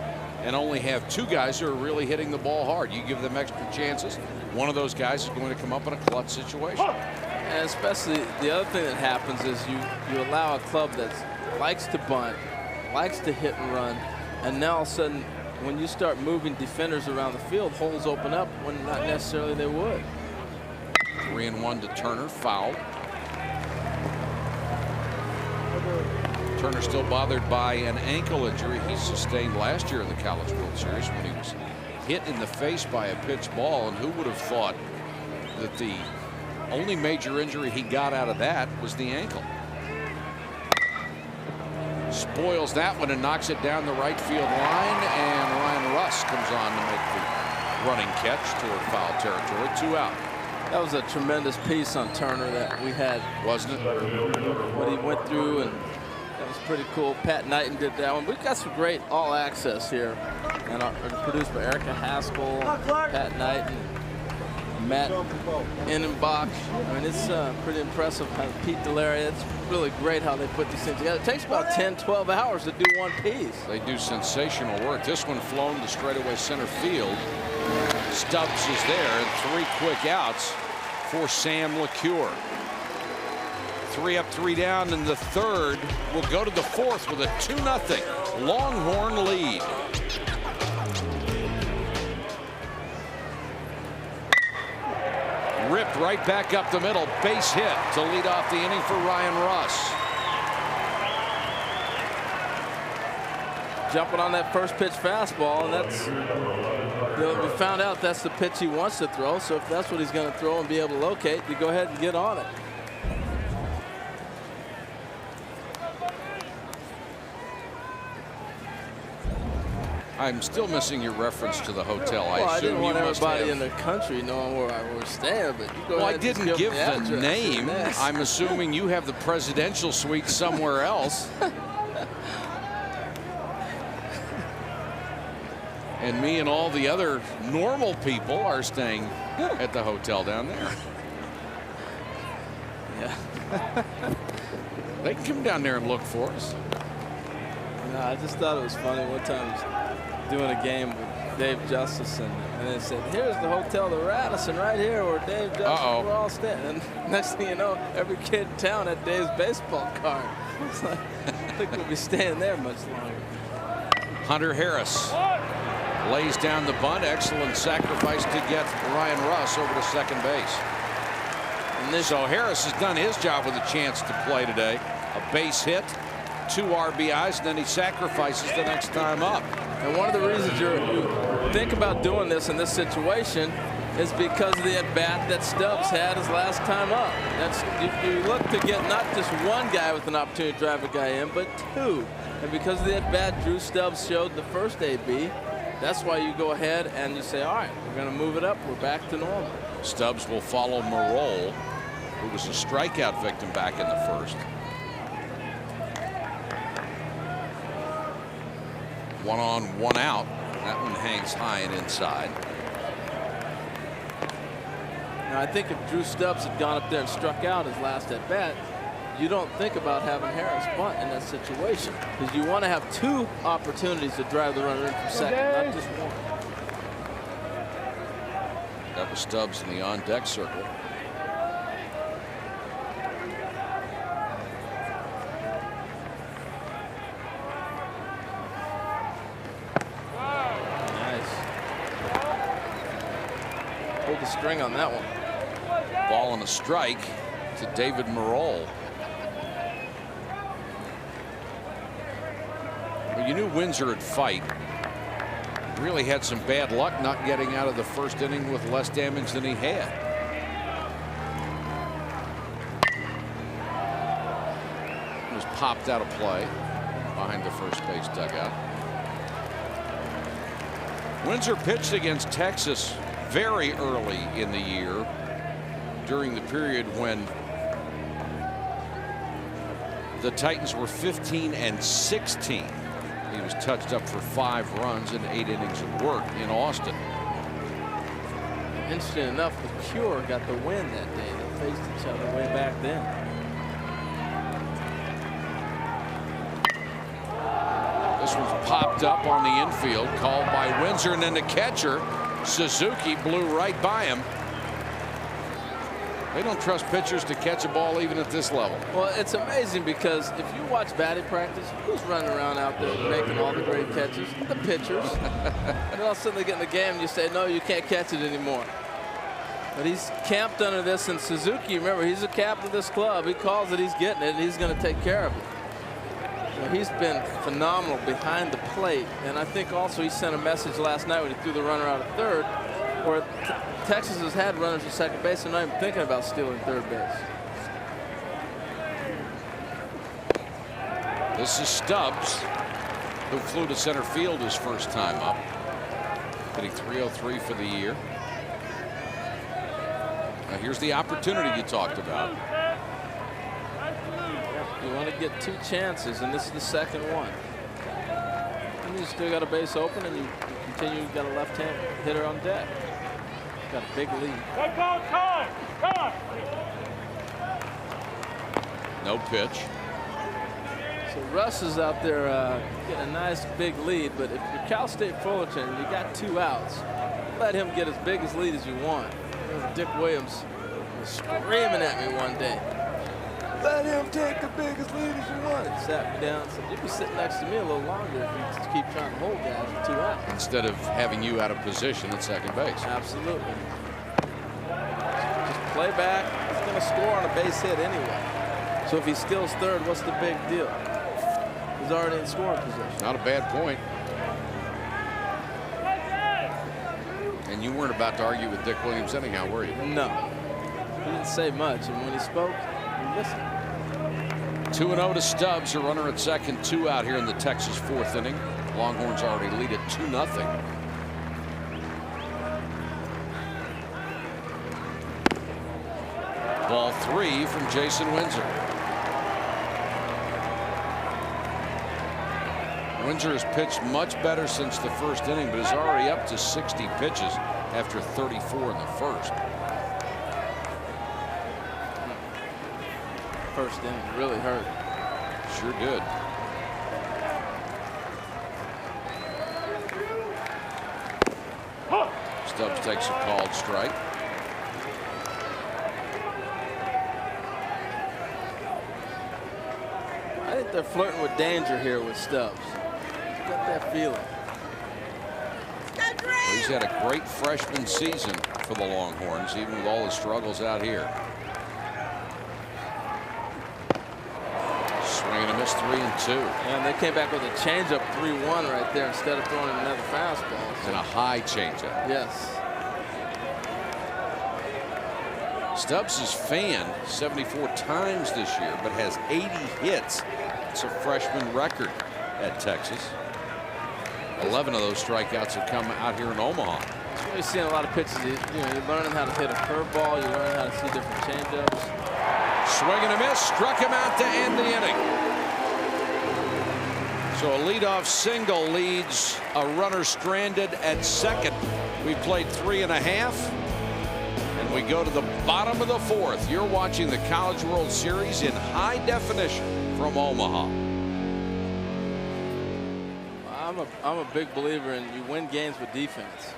and only have two guys who are really hitting the ball hard. You give them extra chances, one of those guys is going to come up in a clutch situation. And especially the other thing that happens is you allow a club that likes to bunt, likes to hit and run, and now all of a sudden when you start moving defenders around the field, holes open up when not necessarily they would. 3-1 to Turner, fouled. Turner still bothered by an ankle injury he sustained last year in the College World Series when he was hit in the face by a pitch ball, and who would have thought that the only major injury he got out of that was the ankle. Spoils that one and knocks it down the right field line, and Ryan Russ comes on to make the running catch toward foul territory. 2 out. That was a tremendous piece on Turner that we had, wasn't it? What he went through, and that was pretty cool. Pat Knighton did that one. We've got some great all access here, and produced by Erica Haskell, Pat Knighton, Matt Innenbach. I mean, it's pretty impressive how Pete Delaria. It's really great how they put these things together. It takes about 10-12 hours to do one piece. They do sensational work. This one flown to straightaway center field. Stubbs is there, and 3 quick outs for Sam LeCure. 3 up, 3 down in the third. We'll go to the fourth with a 2-0 Longhorn lead. Ripped right back up the middle, base hit to lead off the inning for Ryan Russ. Jumping on that first pitch fastball, and that's, we found out that's the pitch he wants to throw. So if that's what he's going to throw and be able to locate, you go ahead and get on it. I'm still missing your reference to the hotel. Well, I didn't want everybody in the country knowing where I was staying, but you go ahead. I didn't give the name. I'm assuming you have the presidential suite somewhere else. And me and all the other normal people are staying at the hotel down there. Yeah. They can come down there and look for us. No, I just thought it was funny. One time I was doing a game with Dave Justice, and they said, here's the hotel, the Radisson, right here where Dave Justice, we're all staying. And next thing you know, every kid in town had Dave's baseball card. It's like, I think we'll be staying there much longer. Hunter Harris lays down the bunt. Excellent sacrifice to get Ryan Russ over to second base. And so Harris has done his job with a chance to play today. A base hit, 2 RBIs, and then he sacrifices the next time up. And one of the reasons you think about doing this in this situation is because of the at-bat that Stubbs had his last time up. You look to get not just one guy with an opportunity to drive a guy in, but 2. And because of the at-bat Drew Stubbs showed the first AB, that's why you go ahead and you say, all right, we're going to move it up. We're back to normal. Stubbs will follow Marole, who was a strikeout victim back in the first. 1 on, 1 out. That one hangs high and inside. Now, I think if Drew Stubbs had gone up there and struck out his last at bat, you don't think about having Harris bunt in that situation, because you want to have 2 opportunities to drive the runner in from second, not just 1. That was Stubbs in the on-deck circle. Pulled the string on that one. Ball and a strike to David Merrill. Well, you knew Windsor would fight. Really had some bad luck not getting out of the first inning with less damage than he had. It was popped out of play behind the first base dugout. Windsor pitched against Texas very early in the year, during the period when the Titans were 15-16. He was touched up for 5 runs and 8 innings of work in Austin. Interesting enough, LeCure got the win that day. They faced each other way back then. This one's popped up on the infield, called by Windsor, and then the catcher, Suzuki, blew right by him. They don't trust pitchers to catch a ball even at this level. Well, it's amazing because if you watch batting practice, who's running around out there making all the great catches? The pitchers. And all of a sudden they get in the game and you say, no, you can't catch it anymore. But he's camped under this, and Suzuki, remember, he's the captain of this club. He calls it, he's getting it, and he's going to take care of it. Well, he's been phenomenal behind the plate, and I think also he sent a message last night when he threw the runner out at third, where Texas has had runners at second base. They're not even thinking about stealing third base. This is Stubbs, who flew to center field his first time up, hitting .303 for the year. Now here's the opportunity you talked about. You want to get 2 chances, and this is the second one. And you still got a base open, and you continue. You got a left-hand hitter on deck. Got a big lead. No pitch. So Russ is out there getting a nice big lead, but if you're Cal State Fullerton and you got 2 outs, let him get as big as lead as you want. Dick Williams was screaming at me one day. Let him take the biggest lead as you want. He sat me down and said, you'd be sitting next to me a little longer if you just keep trying to hold guys with 2 outs. Instead of having you out of position at second base. Absolutely. Just play back. He's going to score on a base hit anyway. So if he steals third, what's the big deal? He's already in scoring position. Not a bad point. And you weren't about to argue with Dick Williams anyhow, were you? No. He didn't say much, and when he spoke, we listened. 2-0 to Stubbs, a runner at second, 2 out here in the Texas 4th inning. Longhorns already lead it 2-0. Ball 3 from Jason Windsor. Windsor has pitched much better since the first inning, but is already up to 60 pitches after 34 in the first. First inning really hurt. Sure did. Stubbs takes a called strike. I think they're flirting with danger here with Stubbs. Got that feeling. He's had a great freshman season for the Longhorns, even with all his struggles out here. Swing and a miss, 3-2. And they came back with a changeup 3-1 right there instead of throwing another fastball. And a high changeup. Yes. Stubbs has fanned 74 times this year, but has 80 hits. It's a freshman record at Texas. 11 of those strikeouts have come out here in Omaha. That's why you're seeing a lot of pitches. You're learning how to hit a curveball. You're learning how to see different changeups. Swing and a miss, struck him out to end the inning. So a leadoff single leads a runner stranded at second. We played 3.5. And we go to the bottom of the 4th. You're watching the College World Series in high definition from Omaha. I'm a big believer in you win games with defense.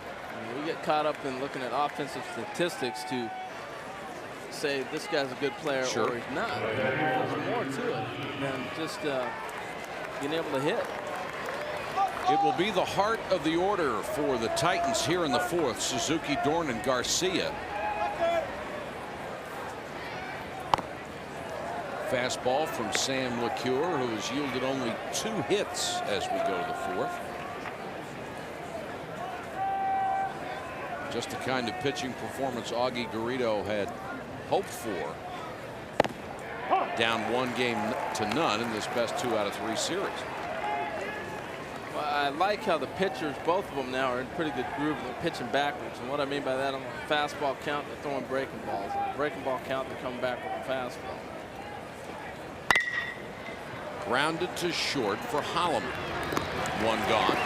We get caught up in looking at offensive statistics to say this guy's a good player or he's not. There's more to it than just being able to hit. It will be the heart of the order for the Titans here in the fourth. Suzuki, Dorn, and Garcia. Fastball from Sam LeCure, who has yielded only 2 hits as we go to the fourth. Just the kind of pitching performance Augie Garrido had hoped for. Down 1 game to none in this best 2 out of 3 series. Well, I like how the pitchers, both of them now, are in pretty good groove. They're pitching backwards. And what I mean by that, on the fastball count, they're throwing breaking balls. On the breaking ball count, they're coming back with a fastball. Grounded to short for Holloman. 1 gone.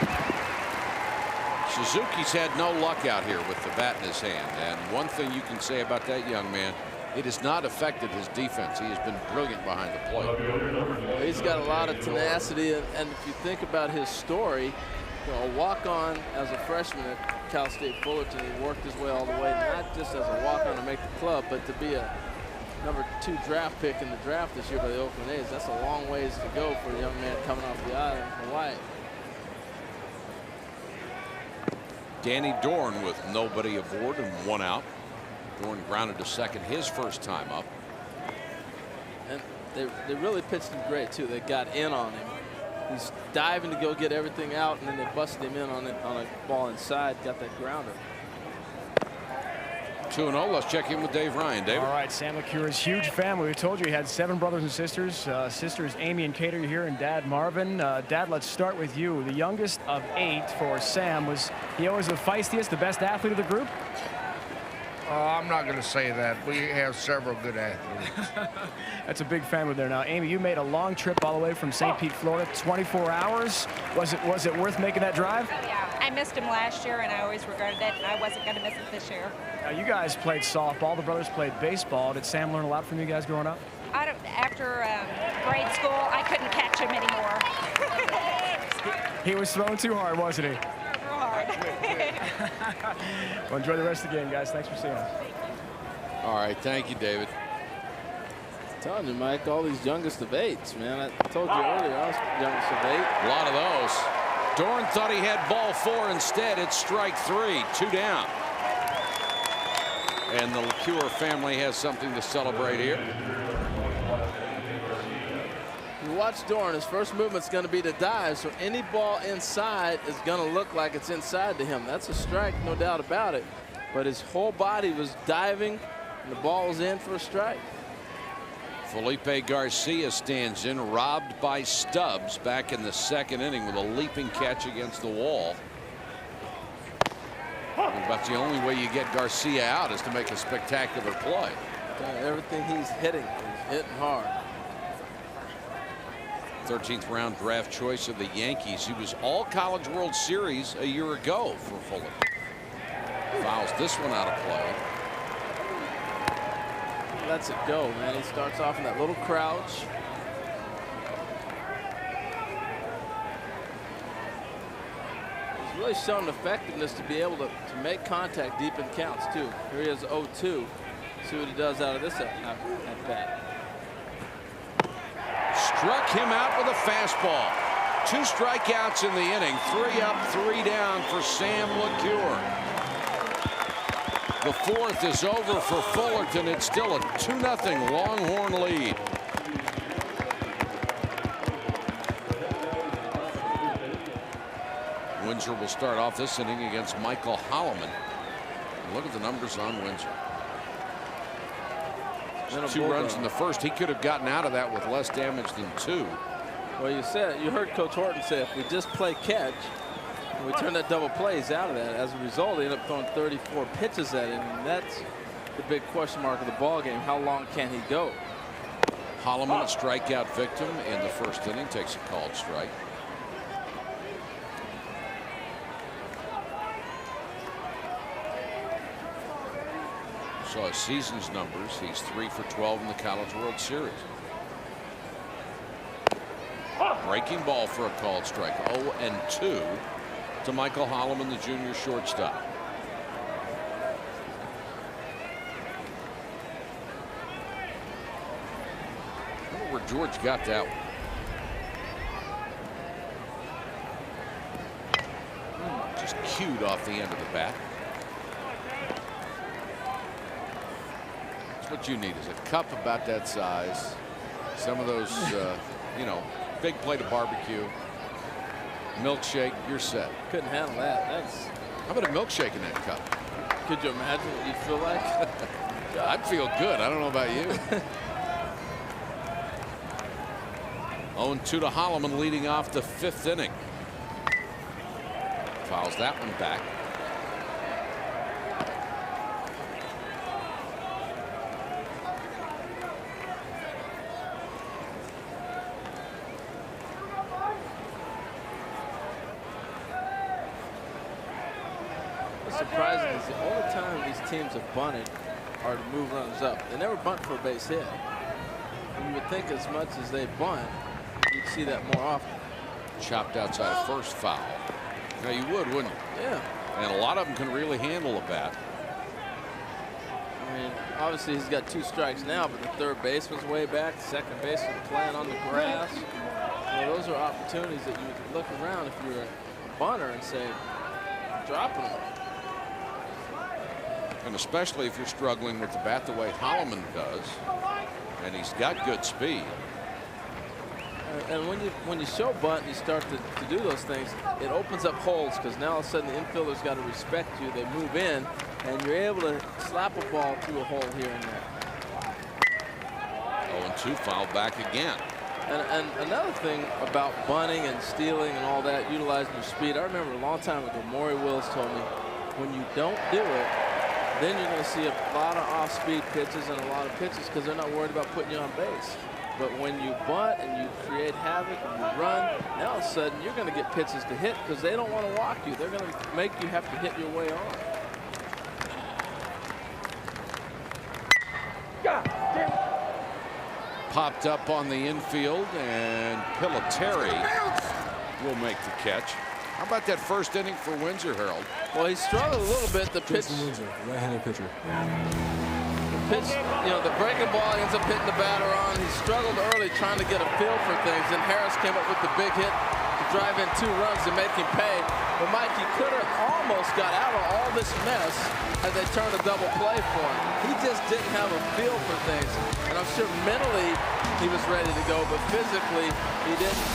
Suzuki's had no luck out here with the bat in his hand. And one thing you can say about that young man, it has not affected his defense. He has been brilliant behind the plate. Well, he's got a lot of tenacity, and if you think about his story, you know, a walk-on as a freshman at Cal State Fullerton, he worked his way all the way, not just as a walk-on to make the club, but to be a number 2 draft pick in the draft this year by the Oakland A's. That's a long ways to go for a young man coming off the island in Hawaii. Danny Dorn with nobody aboard and 1 out. Dorn grounded to second his first time up. And they really pitched him great too. They got in on him. He's diving to go get everything out, and then they busted him in on a ball inside, got that grounder. 2-0. Let's check in with Dave Ryan. Dave. All right, Sam LeCure's huge family. We told you he had 7 brothers and sisters. Sisters Amy and Kate are here, and Dad Marvin. Dad, let's start with you. The youngest of 8 for Sam. Was he always the feistiest, the best athlete of the group? I'm not going to say that. We have several good athletes. That's a big family there. Now, Amy, you made a long trip all the way from St. Pete, Florida, 24 hours. Was it worth making that drive? Oh, yeah. I missed him last year, and I always regretted it, and I wasn't going to miss it this year. Now, you guys played softball. The brothers played baseball. Did Sam learn a lot from you guys growing up? After grade school, I couldn't catch him anymore. He was throwing too hard, wasn't he? Real hard. Well, enjoy the rest of the game, guys. Thanks for seeing us. All right. Thank you, David. I'm telling you, Mike, all these youngest of 8s, man. I told you earlier, I was youngest of 8. A lot of those. Dorn thought he had ball 4 instead. It's strike 3, 2 down. And the LeCure family has something to celebrate here. You watch Dorn, his first movement's going to be to dive, so any ball inside is going to look like it's inside to him. That's a strike, no doubt about it. But his whole body was diving, and the ball was in for a strike. Felipe Garcia stands in, robbed by Stubbs back in the 2nd inning with a leaping catch against the wall. About the only way you get Garcia out is to make a spectacular play. Everything he's hitting, he's hitting hard. 13th round draft choice of the Yankees. He was all College World Series a year ago for Fullerton. Fouls this one out of play. Lets it go, man. He starts off in that little crouch. He's really shown effectiveness to be able to make contact deep in counts, too. Here he is 0-2. See what he does out of this at bat. Struck him out with a fastball. 2 strikeouts in the inning. 3 up, 3 down for Sam LeCure. The 4th is over for Fullerton. It's still a 2-0 Longhorn lead. Windsor will start off this inning against Michael Holloman. Look at the numbers on Windsor. 2 runs in the first. He could have gotten out of that with less damage than 2. Well, you heard Coach Horton say if we just play catch, and we turn that double play, he's out of that. As a result, they end up throwing 34 pitches at him, and that's the big question mark of the ball game. How long can he go? Holloman, a strikeout victim in the 1st inning, takes a called strike. Saw his season's numbers. He's 3 for 12 in the College World Series. Breaking ball for a called strike. 0-2 to Michael Holloman, the junior shortstop. George got that one. Just cued off the end of the bat. That's what you need is a cup about that size. Some of those, you know, big plate of barbecue. Milkshake, you're set. Couldn't handle that. That's. How about a milkshake in that cup? Could you imagine what you'd feel like? I'd feel good. I don't know about you. 0-2 to Holloman leading off the 5th inning. Fouls that one back. What's surprising is the only time these teams have bunted are to move runners up. They never bunt for a base hit. And you would think as much as they bunt, you'd see that more often. Chopped outside of first, foul. Now you would, wouldn't you? Yeah. And a lot of them can really handle a bat. I mean, obviously he's got 2 strikes now, but the third baseman's way back. The second baseman's playing on the grass. You know, those are opportunities that you would look around if you're a bunter and say, dropping them. And especially if you're struggling with the bat the way Holloman does. And he's got good speed. And when you show bunt and you start to do those things, it opens up holes because now all of a sudden the infielder's got to respect you. They move in, and you're able to slap a ball through a hole here and there. 0-2, foul back again. And another thing about bunting and stealing and all that, utilizing your speed. I remember a long time ago, Maury Wills told me, when you don't do it, then you're going to see a lot of off-speed pitches and a lot of pitches because they're not worried about putting you on base. But when you bunt and you create havoc and you run, now all of a sudden you're going to get pitches to hit because they don't want to walk you. They're going to make you have to hit your way on. Popped up on the infield, and Piloteri will make the catch. How about that first inning for Windsor, Harold? Well, he struggled a little bit. The pitch. Windsor, right-handed pitcher. Pitch, you know, the breaking ball ends up hitting the batter on. He struggled early trying to get a feel for things. And Harris came up with the big hit to drive in 2 runs to make him pay. But Mike, he could have almost got out of all this mess had they turned a double play for him. He just didn't have a feel for things. And I'm sure mentally he was ready to go, but physically he didn't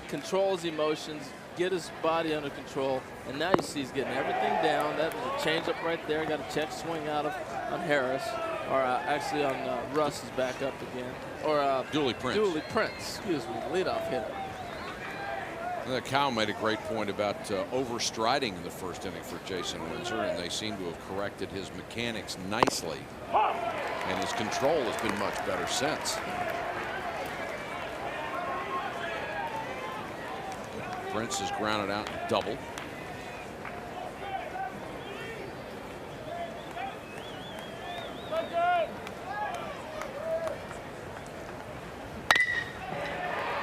control his emotions, get his body under control. And now you see he's getting everything down. That was a changeup right there. Got a check swing out of on Harris. Or actually on Russ is back up again. Or Dooley Prince. Dooley Prince, excuse me, leadoff hitter. Kyle made a great point about overstriding in the first inning for Jason Windsor, and they seem to have corrected his mechanics nicely. And his control has been much better since. Prince is grounded out and double.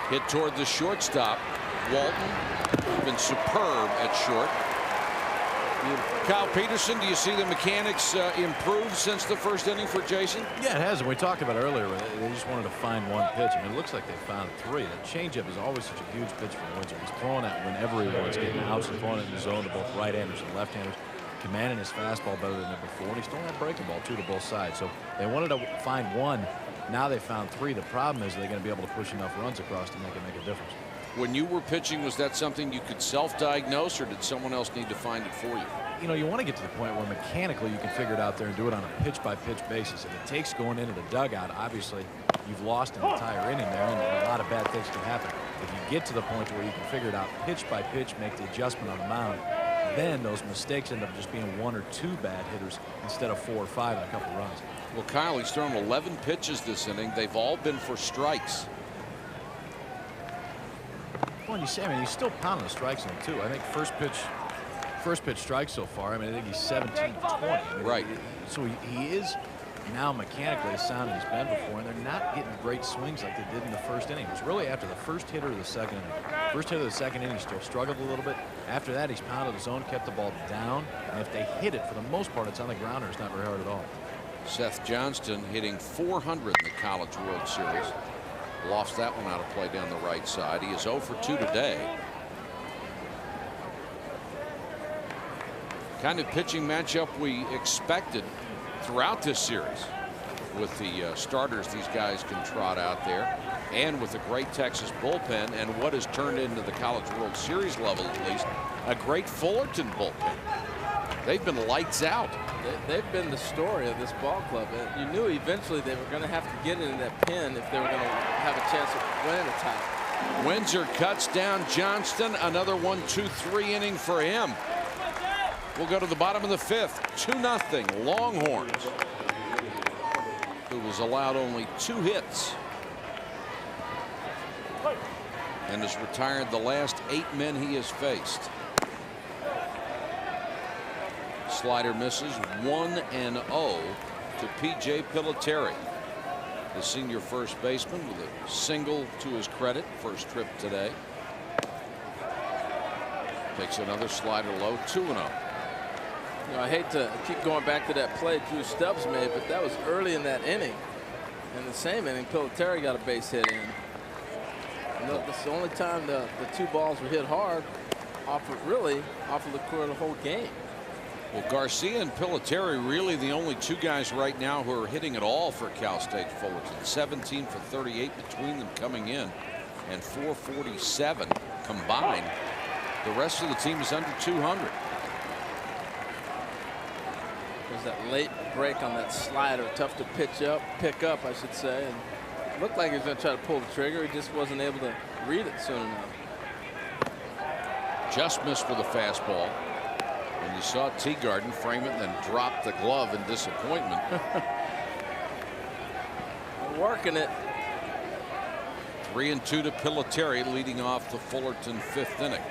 Hit toward the shortstop. Walton been superb at short. Kyle Peterson, do you see the mechanics improve since the first inning for Jason? Yeah, it has. And we talked about earlier, they just wanted to find one pitch. I mean, it looks like they found 3. The changeup is always such a huge pitch for Windsor. He's throwing it whenever he wants, getting outs and throwing it in the zone to both right-handers and left-handers, commanding his fastball better than ever before. And he's throwing that breaking ball, too, to both sides. So they wanted to find 1. Now they found 3. The problem is they're going to be able to push enough runs across to make it make a difference. When you were pitching, was that something you could self-diagnose, or did someone else need to find it for you? You know, you want to get to the point where mechanically you can figure it out there and do it on a pitch-by-pitch basis. If it takes going into the dugout, obviously you've lost an entire inning there, and a lot of bad things can happen. If you get to the point where you can figure it out pitch-by-pitch, make the adjustment on the mound, then those mistakes end up just being 1 or 2 bad hitters instead of 4 or 5 and a couple runs. Well, Kyle, he's thrown 11 pitches this inning. They've all been for strikes. Well, you say, I mean, he's still pounding the strike zone too. I think first pitch strike so far. I mean, I think he's 17 to 20. I mean, right. So he is now mechanically as sound as he's been before, and they're not getting great swings like they did in the first inning. It was really after the first hitter of the second inning. First hitter of the second inning, he still struggled a little bit. After that, he's pounded the zone, kept the ball down, and if they hit it, for the most part, it's on the grounder. It's not very hard at all. Seth Johnston hitting .400 in the College World Series. Lofts that one out of play down the right side. He is 0 for 2 today. Kind of pitching matchup we expected throughout this series, with the starters these guys can trot out there, and with a great Texas bullpen, and what has turned into the College World Series level, at least, a great Fullerton bullpen. They've been lights out. They've been the story of this ball club. You knew eventually they were going to have to get into that pen if they were going to have a chance of winning a title. Windsor cuts down Johnston. Another 1-2-3 inning for him. We'll go to the bottom of the 5th. 2-0 Longhorns, who was allowed only 2 hits and has retired the last 8 men he has faced. Slider misses. 1-0 to P.J. Piliteri, the senior first baseman, with a single to his credit. First trip today. Takes another slider low. 2-0. You know, I hate to keep going back to that play Drew Stubbs made, but that was early in that inning. In the same inning, Piliteri got a base hit in. And that's the only time the 2 balls were hit hard off of LeCure the whole game. Well, Garcia and Piliteri really the only 2 guys right now who are hitting at all for Cal State Fullerton. 17 for 38 between them coming in, and 447 combined. The rest of the team is under 200. There's that late break on that slider, tough to pick up, I should say. And it looked like he was going to try to pull the trigger. He just wasn't able to read it soon enough. Just missed with a fastball. And you saw Teagarden frame it and then drop the glove in disappointment. Working it. 3-2 to Piliteri, leading off the Fullerton 5th inning.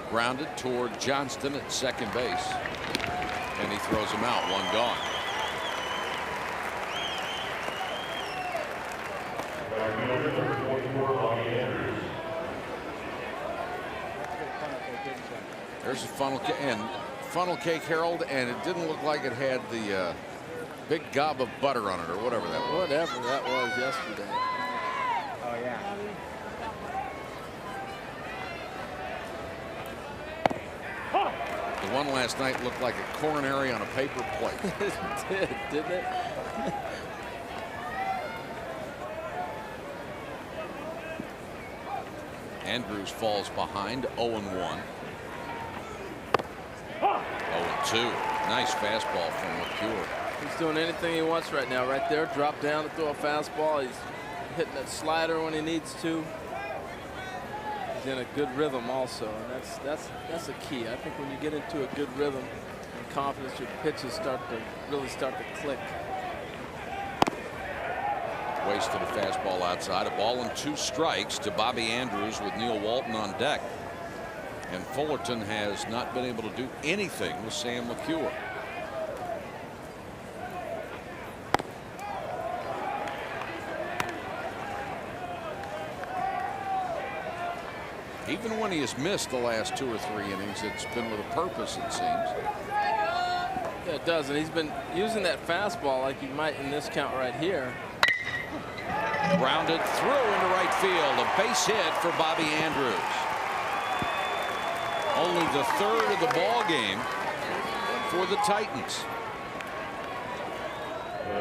Grounded toward Johnston at second base, and he throws him out. 1 gone. There's a funnel cake, Harold, and it didn't look like it had the big gob of butter on it, or whatever that was. Whatever that was yesterday. Oh, yeah. The one last night looked like a coronary on a paper plate. It did, didn't it? Andrews falls behind. 0-1. 0-2. Nice fastball from LeCure. He's doing anything he wants right now. Right there, drop down to throw a fastball. He's hitting that slider when he needs to. He's in a good rhythm also, and that's the key. I think when you get into a good rhythm and confidence, your pitches really start to click. Wasted a fastball outside. A ball and 2 strikes to Bobby Andrews with Neil Walton on deck. And Fullerton has not been able to do anything with Sam LeCure. Even when he has missed the last 2 or 3 innings, it's been with a purpose, it seems. Yeah, it does, and he's been using that fastball like he might in this count right here. Grounded through into right field. A base hit for Bobby Andrews. Only the 3rd of the ball game for the Titans.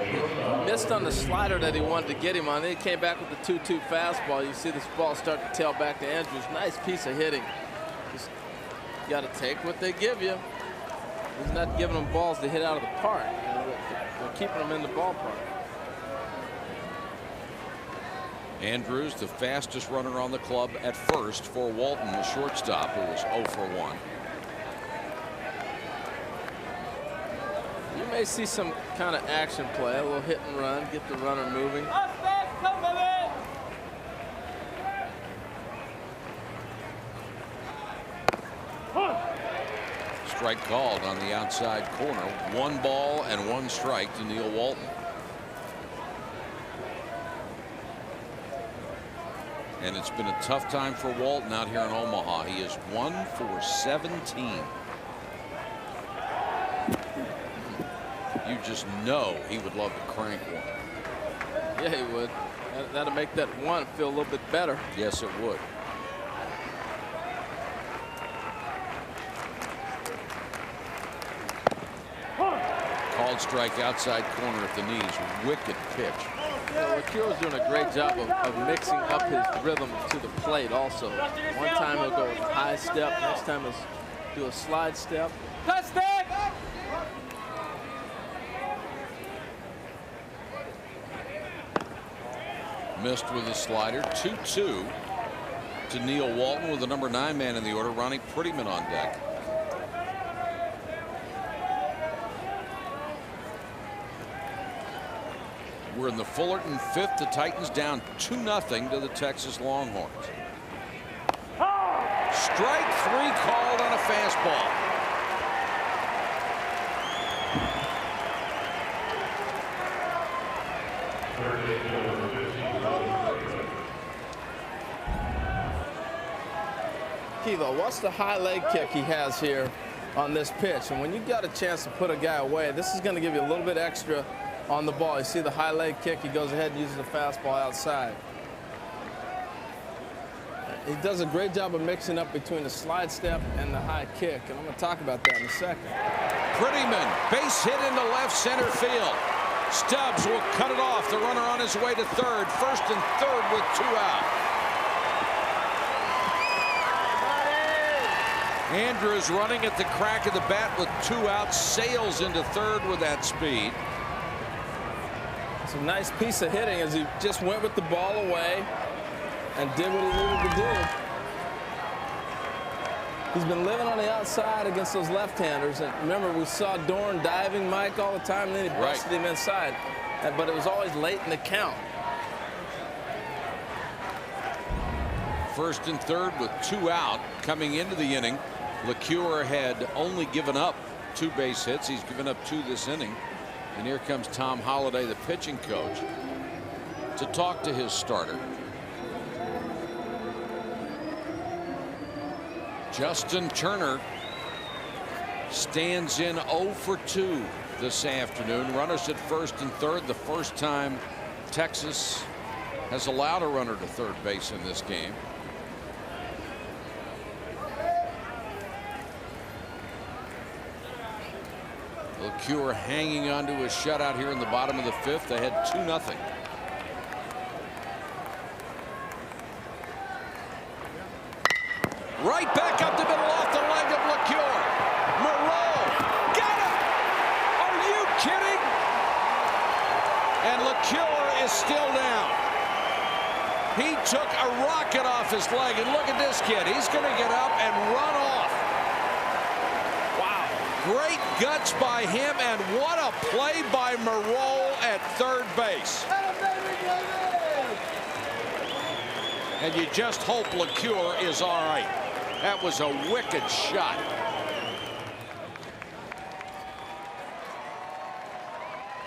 He missed on the slider that he wanted to get him on. Then he came back with the 2-2 fastball. You see this ball start to tail back to Andrews. Nice piece of hitting. Just got to take what they give you. He's not giving them balls to hit out of the park. You know, they're keeping them in the ballpark. Andrews, the fastest runner on the club at first for Walton, the shortstop, who was 0 for 1. You may see some kind of action play, a little hit and run, get the runner moving. Strike called on the outside corner. 1 ball and 1 strike to Neil Walton. And it's been a tough time for Walton out here in Omaha. He is 1 for 17. You just know he would love to crank one. Yeah, he would. That'll make that one feel a little bit better. Yes, it would. Called strike outside corner at the knees. Wicked pitch. LeCure was doing a great job of mixing up his rhythm to the plate also. One time he'll go with a high step, next time he'll do a slide step. Missed with a slider. 2-2 to Neil Walton with the number 9 man in the order, Ronnie Prettyman on deck. We're in the Fullerton 5th. The Titans down 2-0 to the Texas Longhorns. Strike 3 called on a fastball. Kilo, what's the high leg kick he has here on this pitch? And when you got a chance to put a guy away, this is going to give you a little bit extra on the ball. You see the high leg kick, he goes ahead and uses the fastball outside. He does a great job of mixing up between the slide step and the high kick, and I'm going to talk about that in a second. Prettyman, base hit into left center field. Stubbs will cut it off. The runner on his way to third. First and third with 2 out. Andrews running at the crack of the bat with 2 outs. Sails into third with that speed. It's a nice piece of hitting as he just went with the ball away and did what he needed to do. He's been living on the outside against those left-handers. And remember, we saw Dorn diving Mike all the time, and then he busted him inside. But it was always late in the count. First and third with 2 out coming into the inning. LeCure had only given up 2 base hits. He's given up 2 this inning. And here comes Tom Holliday, the pitching coach, to talk to his starter. Justin Turner stands in 0 for 2 this afternoon. Runners at first and third. The first time Texas has allowed a runner to third base in this game. LeCure hanging on to his shutout here in the bottom of the 5th. They had 2-0. Right back up the middle off the leg of LeCure. Moreau got it. Are you kidding? And LeCure is still down. He took a rocket off his leg, and look at this kid. He's going to get up and run off. Wow. Great guts by him, and what a play by Moreau at third base. And you just hope LeCure is all right. That was a wicked shot.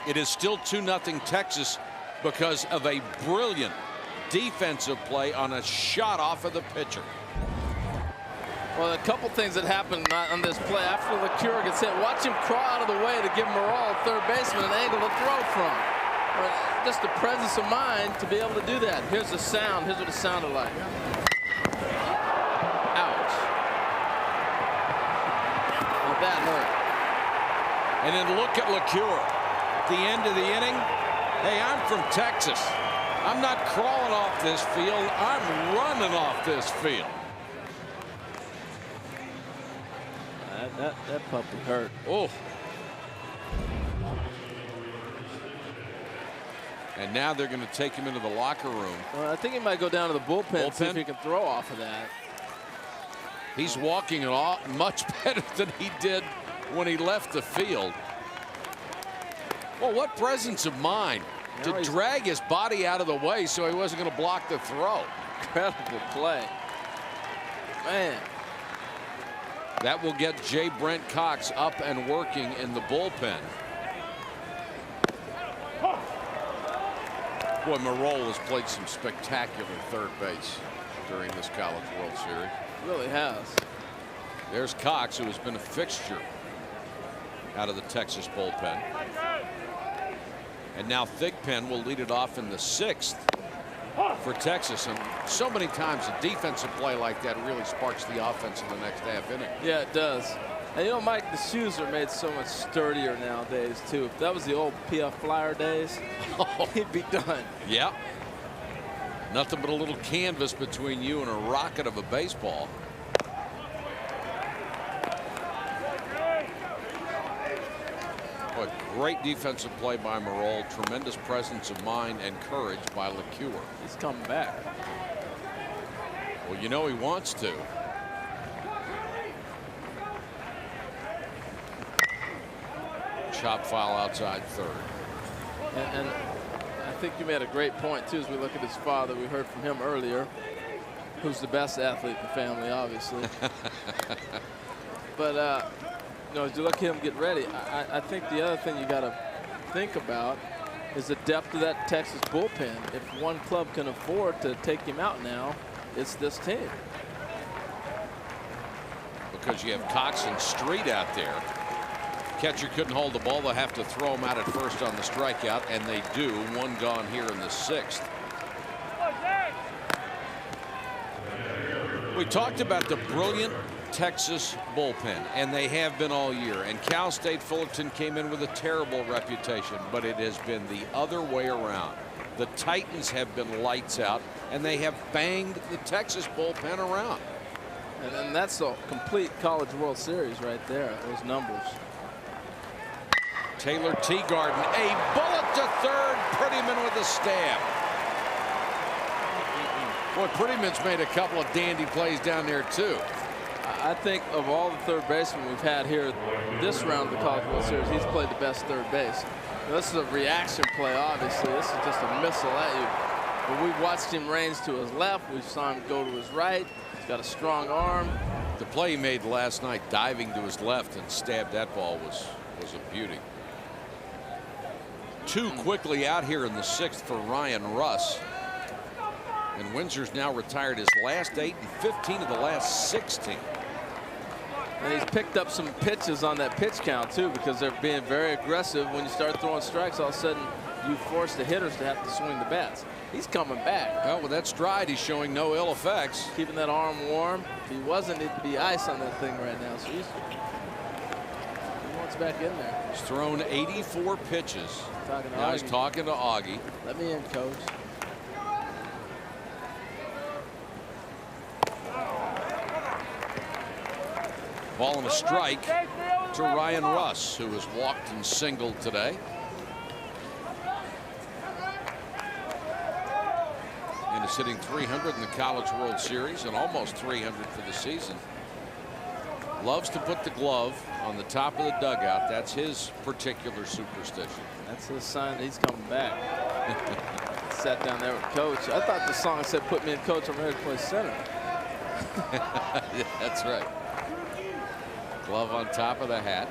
It is still 2-0 Texas because of a brilliant defensive play on a shot off of the pitcher. Well, a couple things that happened on this play. After LeCure gets hit, watch him crawl out of the way to give Moreau, third baseman, an angle to throw from. Just the presence of mind to be able to do that. Here's the sound. Here's what it sounded like. Ouch. Well, that hurt. And then look at LeCure. At the end of the inning, hey, I'm from Texas. I'm not crawling off this field. I'm running off this field. That puppy hurt. Oh. And now they're going to take him into the locker room. Well, I think he might go down to the bullpen, see if he can throw off of that. He's walking it off much better than he did when he left the field. Well, what presence of mind to drag his body out of the way so he wasn't going to block the throw. Incredible play. Man. That will get J. Brent Cox up and working in the bullpen. Boy, Moreau has played some spectacular third base during this College World Series. Really has. There's Cox, who has been a fixture out of the Texas bullpen. And now Thigpen will lead it off in the 6th. for Texas. And so many times a defensive play like that really sparks the offense in the next half inning. Yeah, it does. And you know, Mike, the shoes are made so much sturdier nowadays, too. If that was the old PF Flyer days, he'd be done. Yeah. Nothing but a little canvas between you and a rocket of a baseball. Boy, great defensive play by Marol. Tremendous presence of mind and courage by LeCure. He's coming back. Well, you know he wants to. Chop foul outside third. And I think you made a great point, too, as we look at his father. We heard from him earlier, who's the best athlete in the family, obviously. But, you know, as you look at him get ready, I think the other thing you got to think about is the depth of that Texas bullpen. If one club can afford to take him out now, it's this team. Because you have Cox and Street out there. Catcher couldn't hold the ball. They'll have to throw him out at first on the strikeout, and they do. One gone here in the sixth. We talked about the brilliant Texas bullpen, and they have been all year. And Cal State Fullerton came in with a terrible reputation, but it has been the other way around. The Titans have been lights out, and they have banged the Texas bullpen around. And that's a complete College World Series right there, those numbers. Taylor Teagarden, a bullet to third. Prettyman with a stab. Boy, Prettyman's made a couple of dandy plays down there, too. I think of all the third basemen we've had here this round of the College World Series, he's played the best third base. Now, this is a reaction play, obviously. This is just a missile at you. But we've watched him range to his left. We've saw him go to his right. He's got a strong arm. The play he made last night, diving to his left and stabbed that ball, was a beauty. Two quickly out here in the sixth for Ryan Russ. And Windsor's now retired his last 8 and 15 of the last 16. And he's picked up some pitches on that pitch count, too, because they're being very aggressive. When you start throwing strikes, all of a sudden you force the hitters to have to swing the bats. He's coming back. Well, with that stride, he's showing no ill effects. Keeping that arm warm. If he wasn't, it'd be ice on that thing right now. So he wants back in there. He's thrown 84 pitches. Now he's talking to Augie. Let me in, coach. Ball and a strike to Ryan Russ, who has walked and singled today. And is hitting 300 in the College World Series and almost 300 for the season. Loves to put the glove on the top of the dugout. That's his particular superstition. That's his sign that he's coming back. Sat down there with coach. I thought the song said, "Put me in, coach. I'm ready to play center." Yeah, that's right. Glove on top of the hat.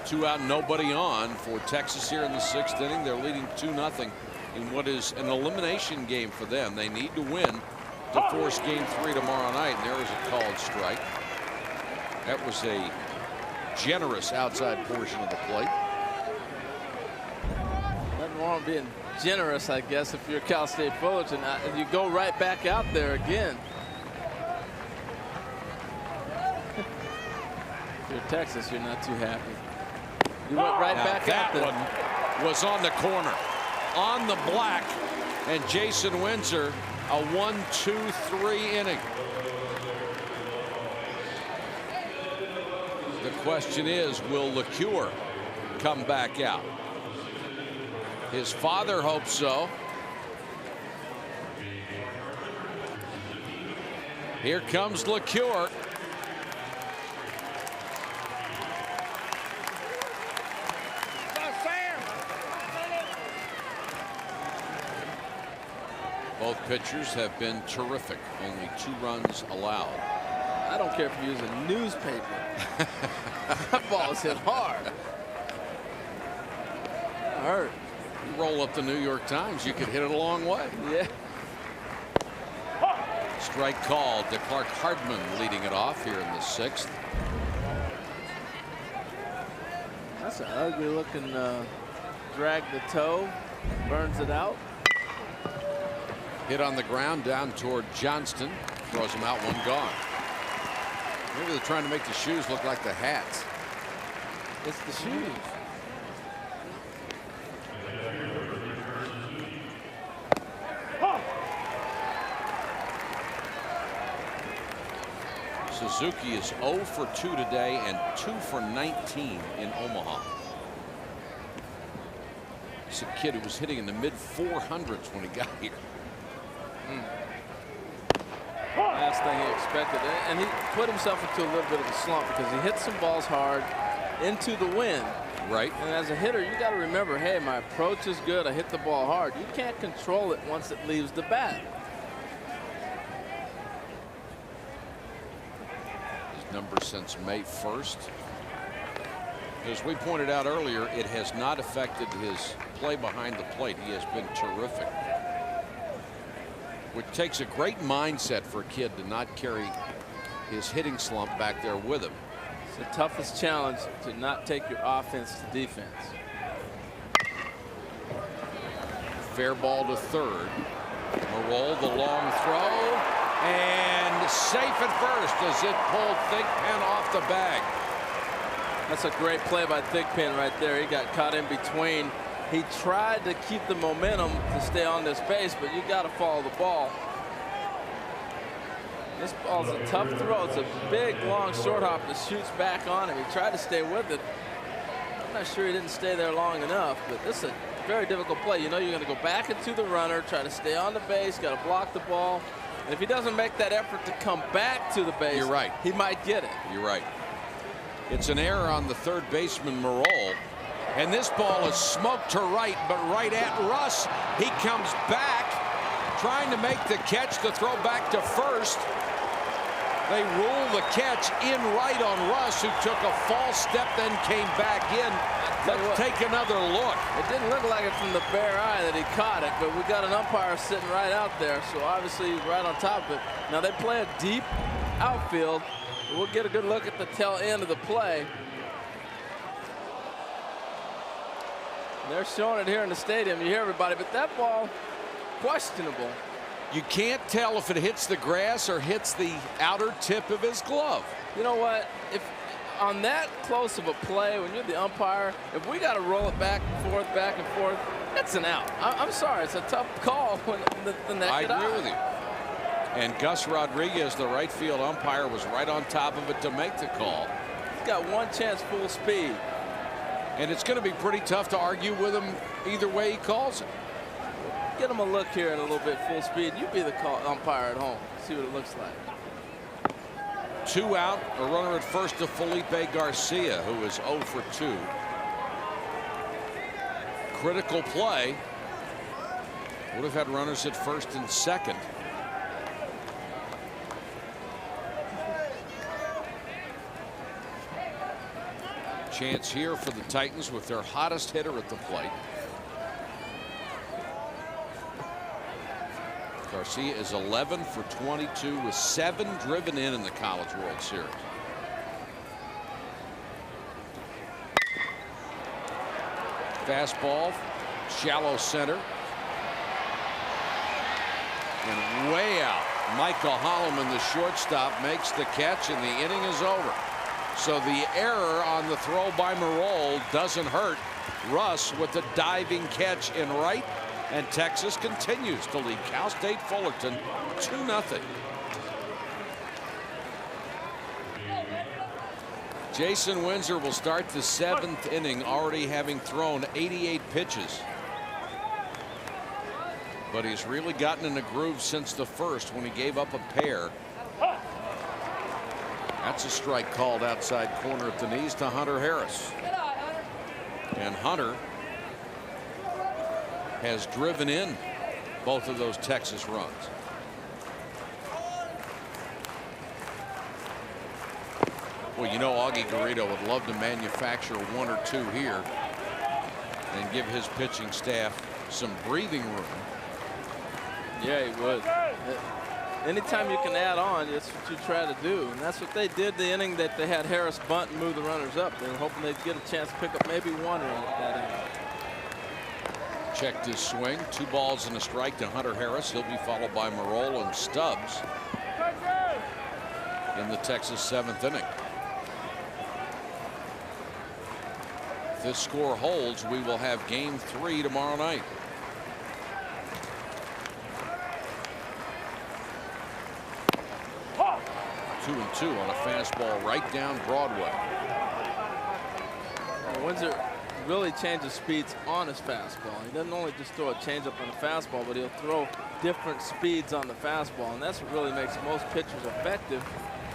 2 out, nobody on for Texas here in the sixth inning. They're leading 2-0 in what is an elimination game for them. They need to win to force game 3 tomorrow night, and there is a called strike. That was a generous outside portion of the plate. Nothing wrong with being generous, I guess, if you're Cal State Fullerton. You go right back out there again. If you're Texas, you're not too happy. You went right back out there. That one was on the corner, on the black, and Jason Windsor, a 1-2-3 inning. The question is, will LeCure come back out? His father hopes so. Here comes LeCure. Both pitchers have been terrific. Only 2 runs allowed. I don't care if you use a newspaper. That ball is hit hard. That hurt. You roll up the New York Times, you could hit it a long way. Yeah. Strike called to Clark Hardman, leading it off here in the sixth. That's an ugly looking drag the toe, burns it out. Hit on the ground down toward Johnston. Throws him out, one gone. Maybe they're trying to make the shoes look like the hats. It's the shoes. Suzuki is 0 for 2 today and 2 for 19 in Omaha. It's a kid who was hitting in the mid 400s when he got here. Last thing he expected, and he put himself into a little bit of a slump because he hit some balls hard into the wind. Right. And as a hitter, you got to remember, hey, my approach is good. I hit the ball hard. You can't control it once it leaves the bat. His number since May 1st. As we pointed out earlier, it has not affected his play behind the plate. He has been terrific. Which takes a great mindset for a kid to not carry his hitting slump back there with him. It's the toughest challenge, to not take your offense to defense. Fair ball to third. Marol, the long throw, and safe at first as it pulled Thigpen off the bag. That's a great play by Thigpen right there. He got caught in between. He tried to keep the momentum to stay on this base, but you got to follow the ball. This ball's a tough throw. It's a big, long short hop that shoots back on him. He tried to stay with it. I'm not sure he didn't stay there long enough, but this is a very difficult play. You know you're going to go back into the runner, try to stay on the base, got to block the ball. And if he doesn't make that effort to come back to the base, you're right, he might get it. You're right. It's an error on the third baseman, Marol. And this ball is smoked to right, but right at Russ. He comes back, trying to make the catch to throw back to first. They rule the catch in right on Russ, who took a false step, then came back in. Let's take another look. It didn't look like it from the bare eye that he caught it, but we got an umpire sitting right out there, so obviously he's right on top of it. Now they play a deep outfield. We'll get a good look at the tail end of the play. They're showing it here in the stadium. You hear everybody, but that ball, questionable. You can't tell if it hits the grass or hits the outer tip of his glove. You know what? If on that close of a play, when you're the umpire, if we got to roll it back and forth, it's an out. I'm sorry, it's a tough call when the neck. I agree with you. And Gus Rodriguez, the right field umpire, was right on top of it to make the call. He's got one chance, full speed. And it's going to be pretty tough to argue with him either way he calls it. Get him a look here in a little bit full speed. You be the umpire at home. See what it looks like. 2 out, a runner at first to Felipe Garcia, who is 0 for 2. Critical play. Would have had runners at first and second. Chance here for the Titans with their hottest hitter at the plate. Garcia is 11 for 22 with 7 driven in the College World Series. Fastball, shallow center. And way out. Michael Holloman, the shortstop, makes the catch, and the inning is over. So the error on the throw by Marol doesn't hurt Russ with the diving catch in right, and Texas continues to lead Cal State Fullerton 2-0. Jason Windsor will start the 7th inning, already having thrown 88 pitches. But he's really gotten in a groove since the first when he gave up a pair. That's a strike called outside corner at the knees to Hunter Harris. And Hunter has driven in both of those Texas runs. Well, you know, Augie Garrido would love to manufacture 1 or 2 here and give his pitching staff some breathing room. Yeah, he would. Anytime you can add on, that's what you try to do. And that's what they did the inning that they had Harris bunt and move the runners up. They were hoping they'd get a chance to pick up maybe 1 run at that inning. Checked his swing. 2 balls and a strike to Hunter Harris. He'll be followed by Merrill and Stubbs in the Texas 7th inning. If this score holds, we will have game 3 tomorrow night. 2-2 on a fastball right down Broadway. Windsor really changes speeds on his fastball. He doesn't only just throw a changeup on the fastball, but he'll throw different speeds on the fastball, and that's what really makes most pitchers effective.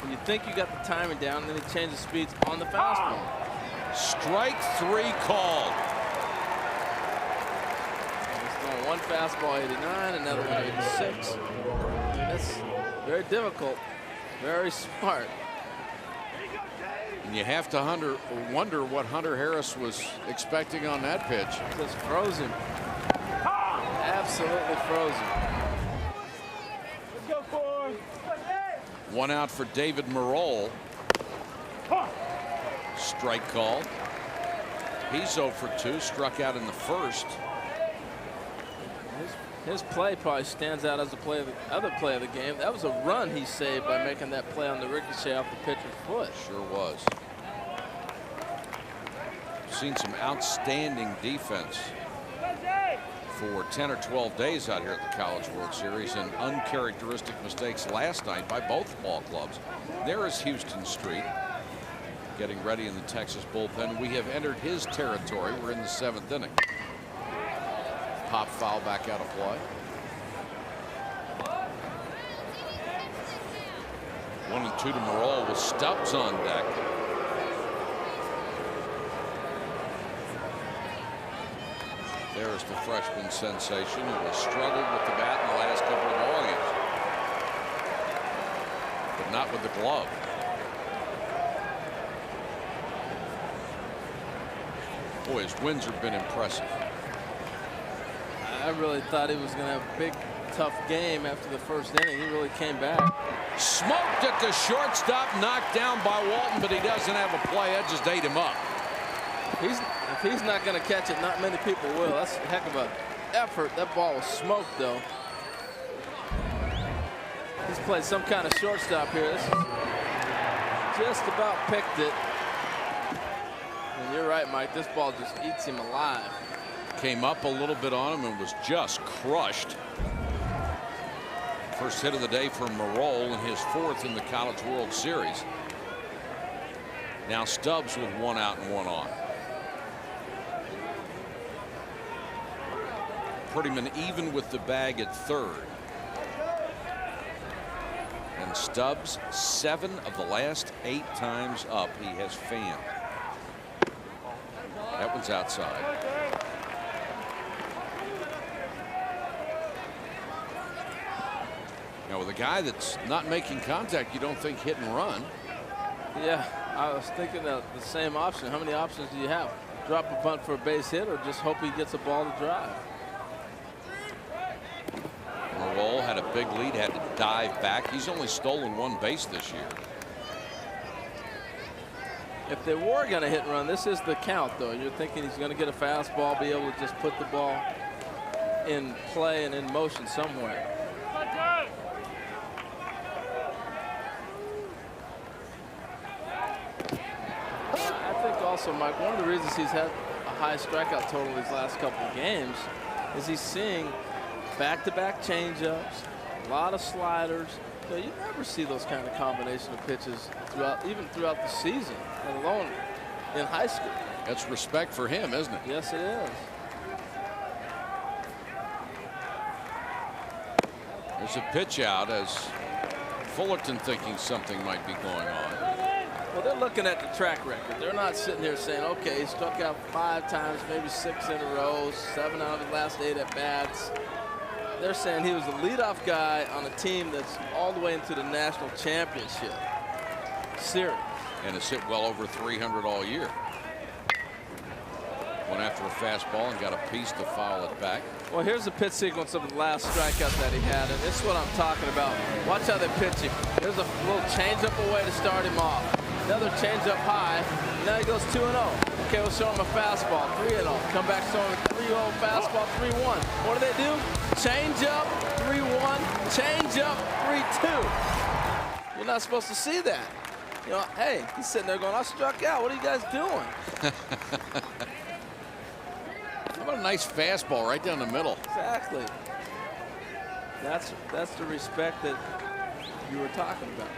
When you think you got the timing down, and then he changes speeds on the fastball. Strike 3 called. He's throwing one fastball 89, another one 86. That's very difficult, very smart. And you have to wonder what Hunter Harris was expecting on that pitch. Just froze him. Absolutely froze him. Let's go, 4. 1 out for David Merrill. Strike called. He's 0 for 2, struck out in the first. His play probably stands out as the other play of the game. That was a run he saved by making that play on the ricochet off the pitcher's foot. Sure was. Seen some outstanding defense for 10 or 12 days out here at the College World Series, and uncharacteristic mistakes last night by both ball clubs. There is Houston Street getting ready in the Texas bullpen. We have entered his territory. We're in the 7th inning. Pop foul back out of play. 1-2 to Merrill with Stubbs on deck. There's the freshman sensation who has struggled with the bat in the last couple of ball games, but not with the glove. Boy, has Windsor been impressive. I really thought he was going to have a big, tough game after the first inning. He really came back. Smoked at the shortstop, knocked down by Walton, but he doesn't have a play. That just ate him up. If he's not going to catch it, not many people will. That's a heck of an effort. That ball was smoked, though. He's played some kind of shortstop here. This is just about picked it. And you're right, Mike. This ball just eats him alive. Came up a little bit on him and was just crushed. First hit of the day for Merrill and his 4th in the College World Series. Now Stubbs with 1 out and 1 on. Prettyman even with the bag at 3rd. And Stubbs, 7 of the last 8 times up he has fanned. That one's outside. Now with a guy that's not making contact, you don't think hit and run. Yeah, I was thinking of the same option. How many options do you have? Drop a bunt for a base hit or just hope he gets a ball to drive? Merrill had a big lead, had to dive back. He's only stolen 1 base this year. If they were going to hit and run, this is the count, though. You're thinking he's going to get a fastball, be able to just put the ball in play and in motion somewhere. I think also, Mike, one of the reasons he's had a high strikeout total these last couple of games is he's seeing back-to-back changeups, a lot of sliders. So you never see those kind of combination of pitches even throughout the season, let alone in high school. That's respect for him, isn't it? Yes, it is. There's a pitch out as Fullerton thinking something might be going on. Well, they're looking at the track record. They're not sitting here saying, okay, he struck out 5 times, maybe 6 in a row, 7 out of the last 8 at bats. They're saying he was the leadoff guy on a team that's all the way into the national championship series. And has hit well over 300 all year. Went after a fastball and got a piece to foul it back. Well, here's the pitch sequence of the last strikeout that he had, and this is what I'm talking about. Watch how they pitch him. There's a little changeup away to start him off. Another change up high. Now he goes 2-0. Okay, we'll show him a fastball, 3-0. Come back, show him a 3-0 fastball, 3-1. What do they do? Change up, 3-1. Change up, 3-2. You're not supposed to see that. You know, hey, he's sitting there going, I struck out. What are you guys doing? How about a nice fastball right down the middle? Exactly. That's the respect that you were talking about.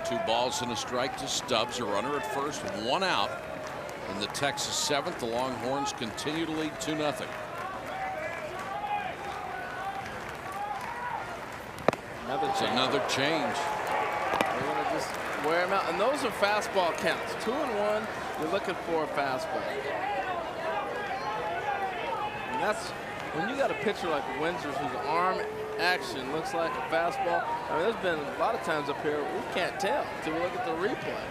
2 balls and a strike to Stubbs, a runner at first, 1 out. In the Texas 7th, the Longhorns continue to lead 2-0. Another change. They're going to just wear him out. And those are fastball counts. 2-1, you're looking for a fastball. And that's when you got a pitcher like Windsor whose arm action looks like a fastball. I mean, there's been a lot of times up here we can't tell until we look at the replay.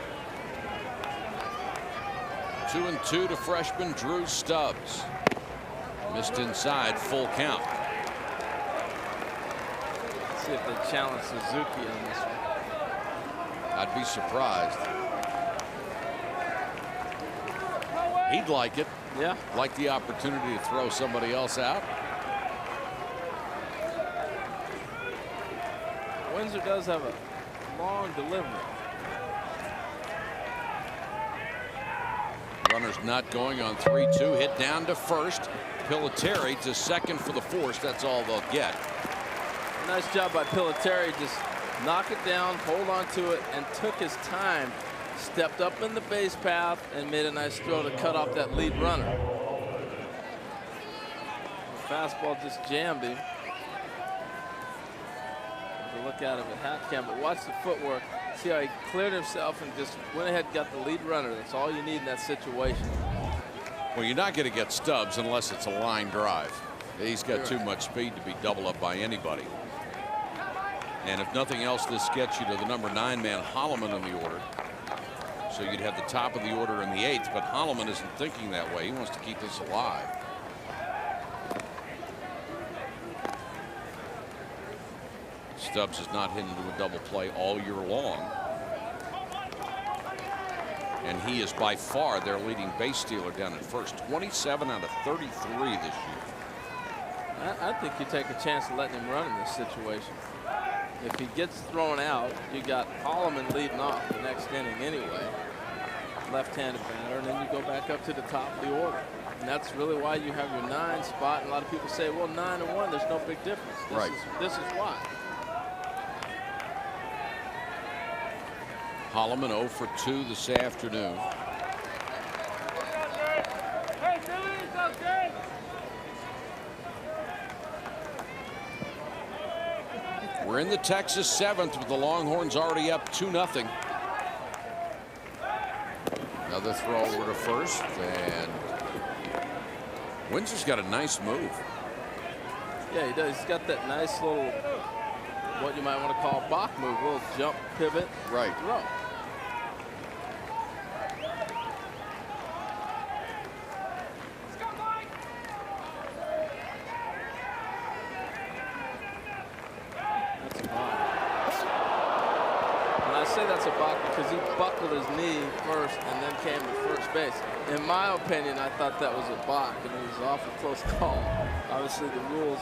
2-2 to freshman Drew Stubbs. Missed inside, full count. Let's see if they challenge Suzuki on this one. I'd be surprised. He'd like it. Yeah. Like the opportunity to throw somebody else out. Windsor does have a long delivery. Runners not going on 3-2. Hit down to first. Piliteri to second for the force. That's all they'll get. Nice job by Piliteri. Just knock it down, hold on to it, and took his time. Stepped up in the base path and made a nice throw to cut off that lead runner. The fastball just jammed him. Have a look at him at hat cam, but watch the footwork. See how he cleared himself and just went ahead and got the lead runner. That's all you need in that situation. Well, you're not going to get Stubbs unless it's a line drive. He's got too much speed to be doubled up by anybody. And if nothing else, this gets you to the number 9 man, Holloman, in the order. So you'd have the top of the order in the 8th, but Holloman isn't thinking that way. He wants to keep this alive. Stubbs has not hit into a double play all year long. And he is by far their leading base stealer down at first. 27 out of 33 this year. I think you take a chance of letting him run in this situation. If he gets thrown out, you got Holloman leading off the next inning anyway. Left-handed batter, and then you go back up to the top of the order. And that's really why you have your 9 spot. And a lot of people say, well, 9-1, there's no big difference. This is why. Holloman 0 for 2 this afternoon. Hey, Billy, okay. We're in the Texas 7th with the Longhorns already up 2-0. Another throw over to first, and Windsor's got a nice move. Yeah, he does. He's got that nice little, what you might want to call a Bach move, a little jump, pivot, right. Throw. That's a balk because he buckled his knee first and then came to first base. In my opinion, I thought that was a balk, and it was an awful close call. Obviously, the rules,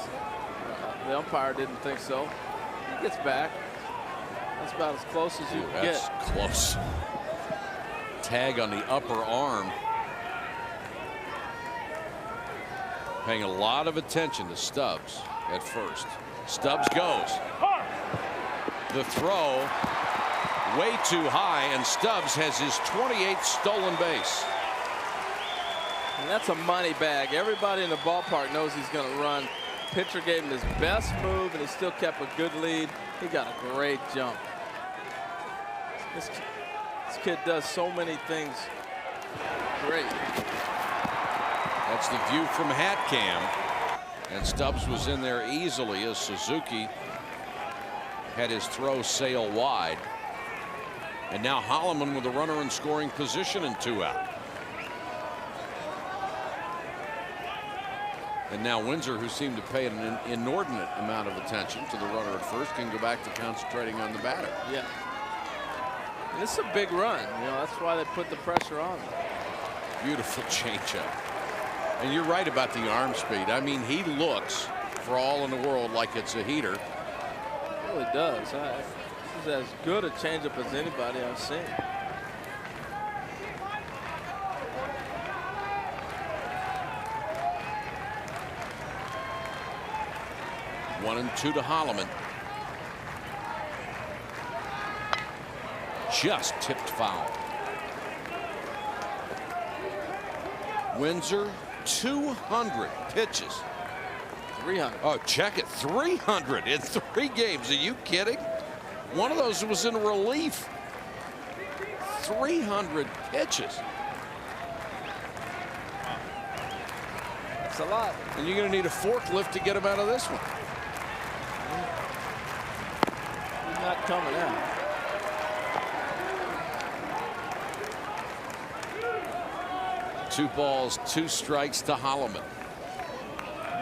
the umpire didn't think so. He gets back. That's about as close as you can get. That's close. Tag on the upper arm. Paying a lot of attention to Stubbs at first. Stubbs goes. The throw way too high, and Stubbs has his 28th stolen base. And that's a money bag. Everybody in the ballpark knows he's going to run. Pitcher gave him his best move, and he still kept a good lead. He got a great jump. This kid does so many things great. That's the view from hat cam. And Stubbs was in there easily as Suzuki had his throw sail wide. And now Holloman with a runner in scoring position and 2 out. And now Windsor, who seemed to pay an inordinate amount of attention to the runner at first, can go back to concentrating on the batter. Yeah. And it's a big run. You know, that's why they put the pressure on him. Beautiful changeup. And you're right about the arm speed. I mean, he looks, for all in the world, like it's a heater. It really does. This is as good a changeup as anybody I've seen. One and two to Holloman. Just tipped foul. Windsor, 200 pitches. 300. Oh, check it. 300 in 3 games. Are you kidding? One of those was in relief. 300 pitches. That's a lot. And you're going to need a forklift to get him out of this one. He's not coming out. Two balls, 2 strikes to Holloman.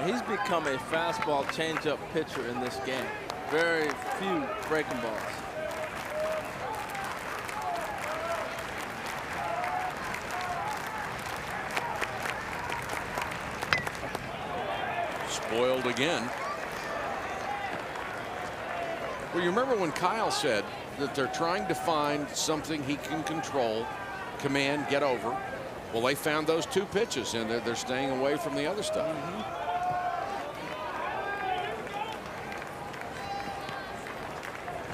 He's become a fastball changeup pitcher in this game. Very few breaking balls. Spoiled again. Well, you remember when Kyle said that they're trying to find something he can control, command, get over. Well, they found those 2 pitches, and they're staying away from the other stuff.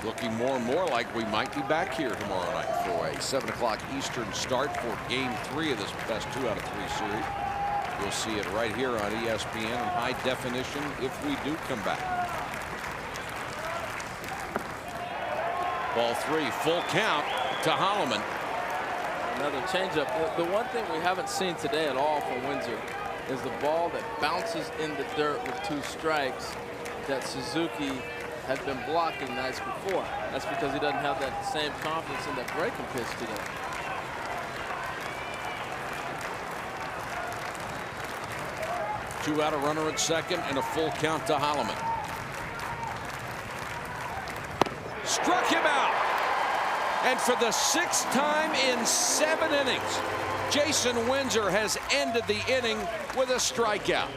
Looking more and more like we might be back here tomorrow night for a 7 o'clock Eastern start for Game 3 of this best 2 out of 3 series. You'll see it right here on ESPN in high definition if we do come back. Ball 3, full count to Holloman. Another changeup. The one thing we haven't seen today at all from Windsor is the ball that bounces in the dirt with 2 strikes that Suzuki had been blocking nights before. That's because he doesn't have that same confidence in that breaking pitch today. Two out, a runner at second, and a full count to Holloman. Struck him out. And for the 6th time in 7 innings, Jason Windsor has ended the inning with a strikeout.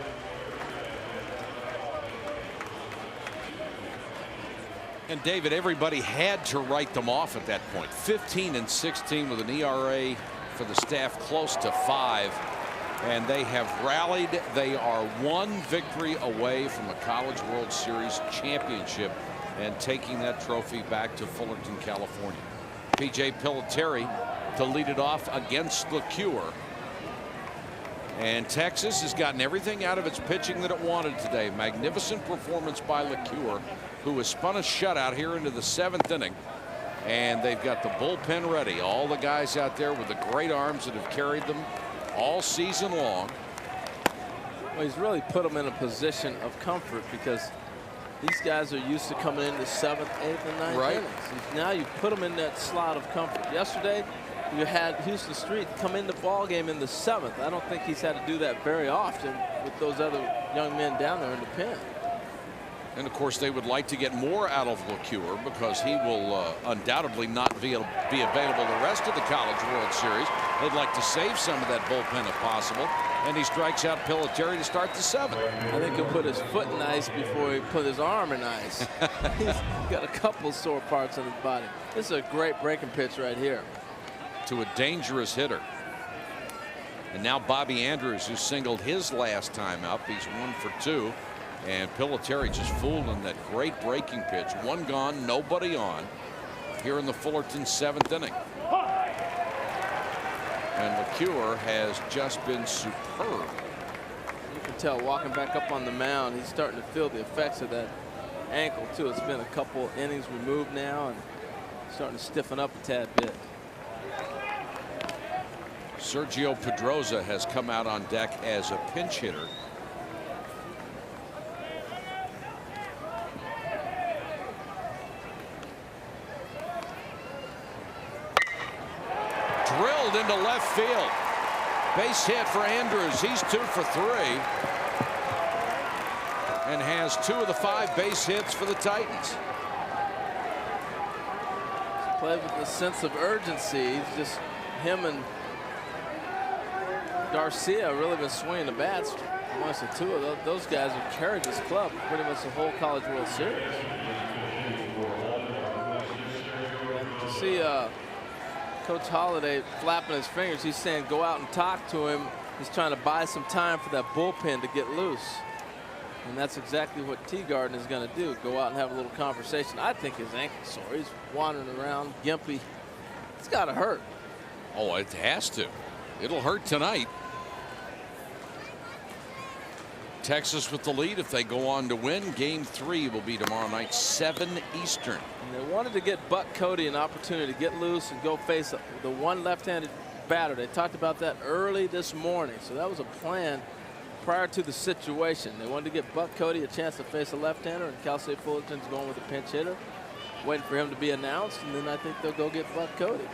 And David, everybody had to write them off at that point. 15 and 16 with an ERA for the staff close to 5. And they have rallied. They are 1 victory away from a College World Series championship and taking that trophy back to Fullerton, California. P.J. Pelletieri to lead it off against LeCure. And Texas has gotten everything out of its pitching that it wanted today. Magnificent performance by LeCure, who has spun a shutout here into the 7th inning. And they've got the bullpen ready. All the guys out there with the great arms that have carried them all season long. Well, he's really put them in a position of comfort because these guys are used to coming into 7th, 8th, and 9th Right. innings. Now you put them in that slot of comfort. Yesterday, you had Houston Street come in the ball game in the 7th. I don't think he's had to do that very often with those other young men down there in the pen. And of course, they would like to get more out of LeCure because he will undoubtedly not be available the rest of the College World Series. They'd like to save some of that bullpen if possible. And he strikes out Pelletieri to start the 7th. I think he'll put his foot in ice before he put his arm in ice. He's got a couple sore parts on his body. This is a great breaking pitch right here. To a dangerous hitter. And now Bobby Andrews, who singled his last time up. He's 1 for 2. And Pelletieri just fooled in that great breaking pitch. 1 gone, nobody on here in the Fullerton 7th inning. And LeCure has just been superb. You can tell walking back up on the mound, he's starting to feel the effects of that ankle too. It's been a couple innings removed now and starting to stiffen up a tad bit. Sergio Pedroza has come out on deck as a pinch hitter. Drilled into left field. Base hit for Andrews. He's 2 for 3. And has 2 of the 5 base hits for the Titans. Play with a sense of urgency. He's just, him and Garcia really been swinging the bats. Amongst the two of those guys have carried this club pretty much the whole College World Series. And to see Coach Holliday flapping his fingers, he's saying go out and talk to him. He's trying to buy some time for that bullpen to get loose. And that's exactly what Teagarden is going to do. Go out and have a little conversation. I think his ankle's sore. He's wandering around, gimpy. It's got to hurt. Oh, it has to. It'll hurt tonight. Texas with the lead if they go on to win. Game 3 will be tomorrow night, 7 Eastern. And they wanted to get Buck Cody an opportunity to get loose and go face the one left-handed batter. They talked about that early this morning. So that was a plan prior to the situation. They wanted to get Buck Cody a chance to face a left-hander, and Cal State Fullerton's going with a pinch hitter, waiting for him to be announced, and then I think they'll go get Buck Cody.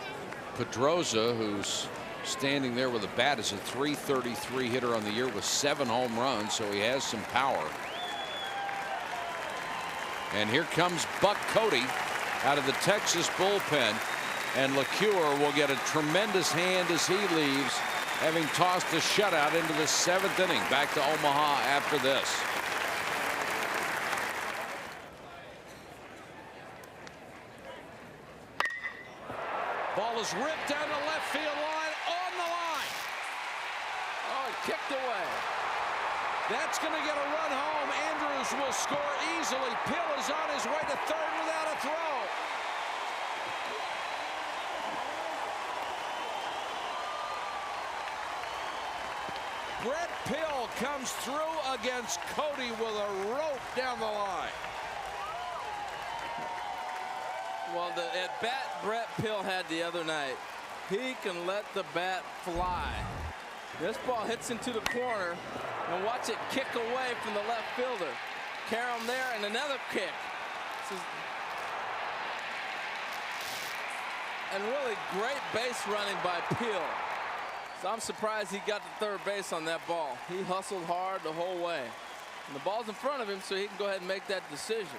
Pedroza, who's standing there with a bat, is a .333 hitter on the year with 7 home runs, so he has some power. And here comes Buck Cody out of the Texas bullpen, and LeCure will get a tremendous hand as he leaves, having tossed a shutout into the 7th inning. Back to Omaha after this. Ball is ripped down the left field line, on the line. Oh, kicked away. That's going to get a run home. Andrews will score easily. Pill is on his way to third without a throw. Brett Pill comes through against Cody with a rope down the line. Well, the at bat Brett Pill had the other night, he can let the bat fly. This ball hits into the corner, and watch it kick away from the left fielder. Karam there, and another kick. And really great base running by Pill. So I'm surprised he got to third base on that ball. He hustled hard the whole way. And the ball's in front of him, so he can go ahead and make that decision.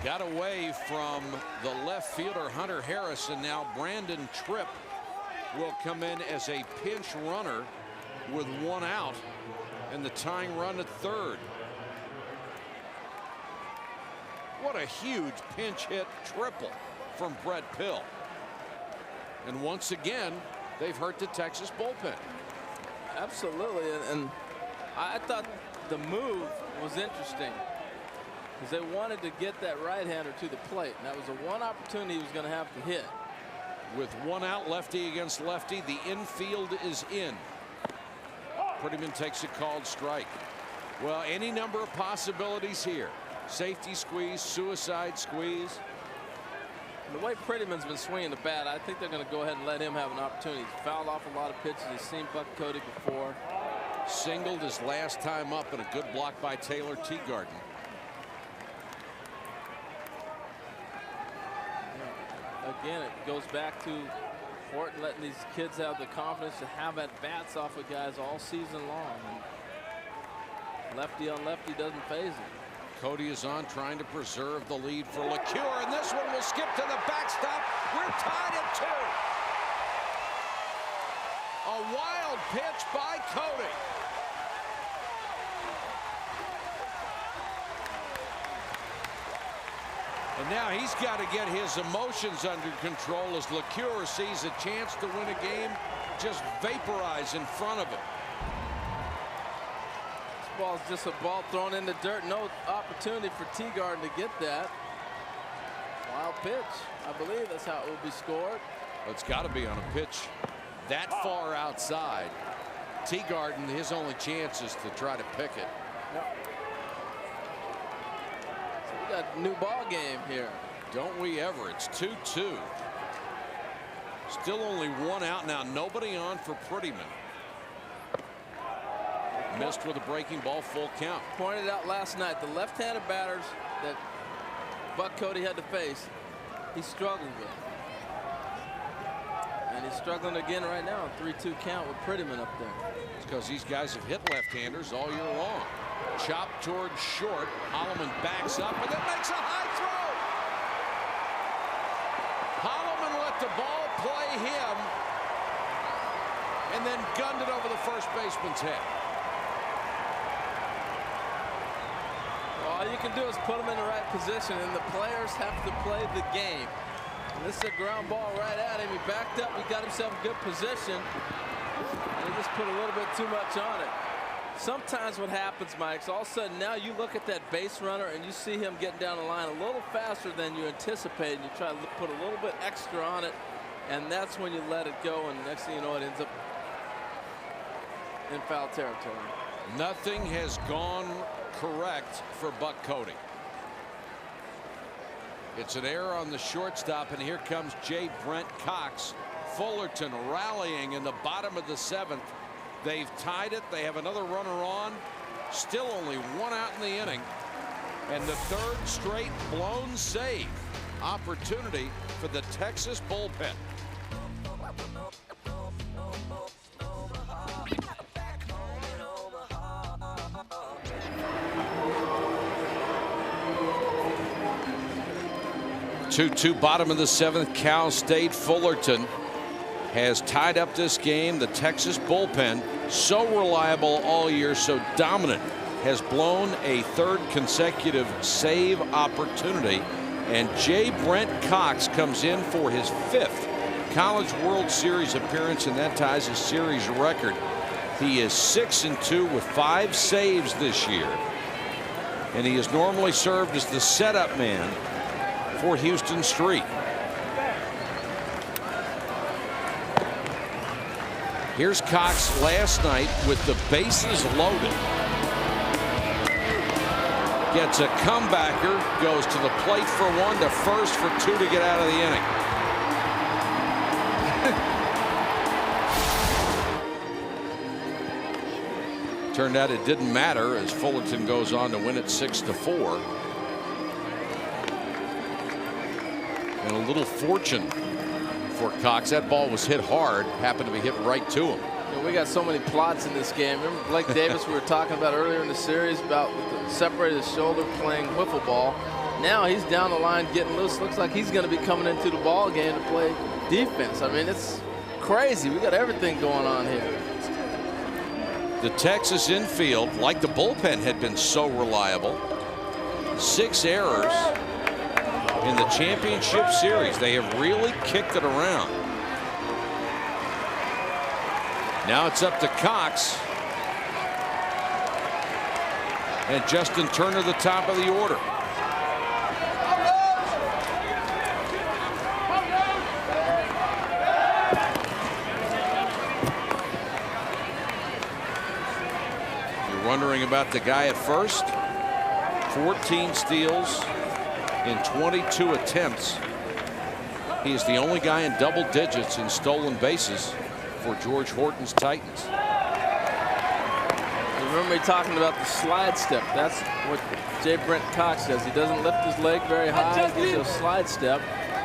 Got away from the left fielder, Hunter Harris, and now Brandon Tripp will come in as a pinch runner with 1 out, and the tying run at third. What a huge pinch hit triple from Brett Pill. And once again, they've hurt the Texas bullpen. Absolutely, and I thought the move was interesting, because they wanted to get that right-hander to the plate, and that was the one opportunity he was going to have to hit. With 1 out, lefty against lefty, the infield is in. Prettyman takes a called strike. Well, any number of possibilities here. Safety squeeze, suicide squeeze. The way Prettyman's been swinging the bat, I think they're going to go ahead and let him have an opportunity. He's fouled off a lot of pitches. He's seen Buck Cody before. Singled his last time up, and a good block by Taylor Teagarden. Again, it goes back to Fullerton letting these kids have the confidence to have at bats off of guys all season long. And lefty on lefty doesn't phase him. Cody is on, trying to preserve the lead for LeCure, and this one will skip to the backstop. We're tied at 2. A wild pitch by Cody. And now he's got to get his emotions under control as LeCure sees a chance to win a game just vaporize in front of him. This ball's just a ball thrown in the dirt. No opportunity for Teagarden to get that. Wild pitch. I believe that's how it will be scored. It's got to be on a pitch that far outside. Teagarden, his only chance is to try to pick it. Yep. So we got a new ball game here. Don't we ever? It's 2-2. Still only 1 out now. Nobody on for Prettyman. Missed with a breaking ball, full count. Pointed out last night, the left-handed batters that Buck Cody had to face, he struggled with. And he's struggling again right now. 3-2 count with Prettyman up there. It's because these guys have hit left-handers all year long. Chop towards short. Holloman backs up and then makes a high throw. the ball play him, and then gunned it over the first baseman's head. All you can do is put them in the right position, and the players have to play the game. And this is a ground ball right at him. He backed up. He got himself in good position. And he just put a little bit too much on it. Sometimes what happens, Mike, is all of a sudden now you look at that base runner and you see him getting down the line a little faster than you anticipated. You try to put a little bit extra on it, and that's when you let it go, and next thing you know, it ends up in foul territory. Nothing has gone correct for Buck Cody. It's an error on the shortstop, and here comes J. Brent Cox. Fullerton rallying in the bottom of the 7th. They've tied it. They have another runner on. Still only 1 out in the inning. And the 3rd straight blown save opportunity for the Texas bullpen. Two bottom of the 7th. Cal State Fullerton has tied up this game. The Texas bullpen, so reliable all year, so dominant, has blown a 3rd consecutive save opportunity. And J. Brent Cox comes in for his 5th College World Series appearance, and that ties his series record. He is 6-2 with 5 saves this year. And he has normally served as the setup man for Houston Street. Here's Cox last night with the bases loaded. Gets a comebacker, goes to the plate for 1, to first for 2 to get out of the inning. Turned out it didn't matter as Fullerton goes on to win it 6-4. And a little fortune for Cox. That ball was hit hard, happened to be hit right to him. You know, we got so many plots in this game. Remember Blake Davis we were talking about earlier in the series about separated his shoulder playing wiffle ball. Now he's down the line getting loose. Looks like he's going to be coming into the ball game to play defense. I mean, it's crazy. We got everything going on here. The Texas infield, like the bullpen, had been so reliable. 6 errors in the championship series. They have really kicked it around. Now it's up to Cox. And Justin Turner, the top of the order. You're wondering about the guy at first. 14 steals in 22 attempts. He is the only guy in double digits in stolen bases for George Horton's Titans. You remember me talking about the slide step. That's what J. Brent Cox does. He doesn't lift his leg very high. He does a slide step,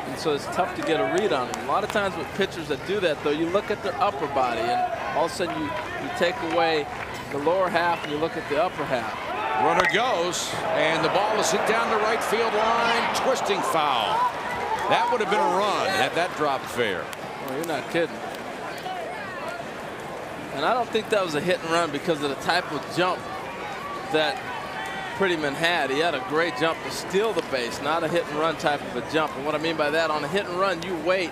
and so it's tough to get a read on him. A lot of times with pitchers that do that, though, you look at their upper body, and all of a sudden you take away the lower half and you look at the upper half. Runner goes, and the ball is hit down the right field line. Twisting foul. That would have been a run had that dropped fair. Oh, you're not kidding. And I don't think that was a hit and run because of the type of jump that Prettyman had. He had a great jump to steal the base, not a hit and run type of a jump. And what I mean by that, on a hit and run, you wait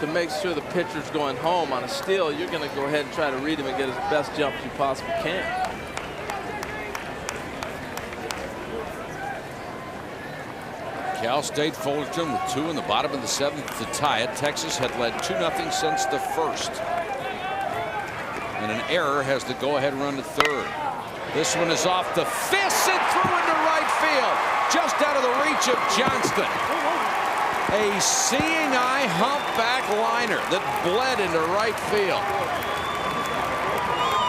to make sure the pitcher's going home. On a steal, you're going to go ahead and try to read him and get his best jump you possibly can. Cal State Fullerton with 2 in the bottom of the 7th to tie it. Texas had led 2-0 since the 1st. And an error has the go-ahead run to 3rd. This one is off the fist and through into right field. Just out of the reach of Johnston. A seeing eye humpback liner that bled into right field.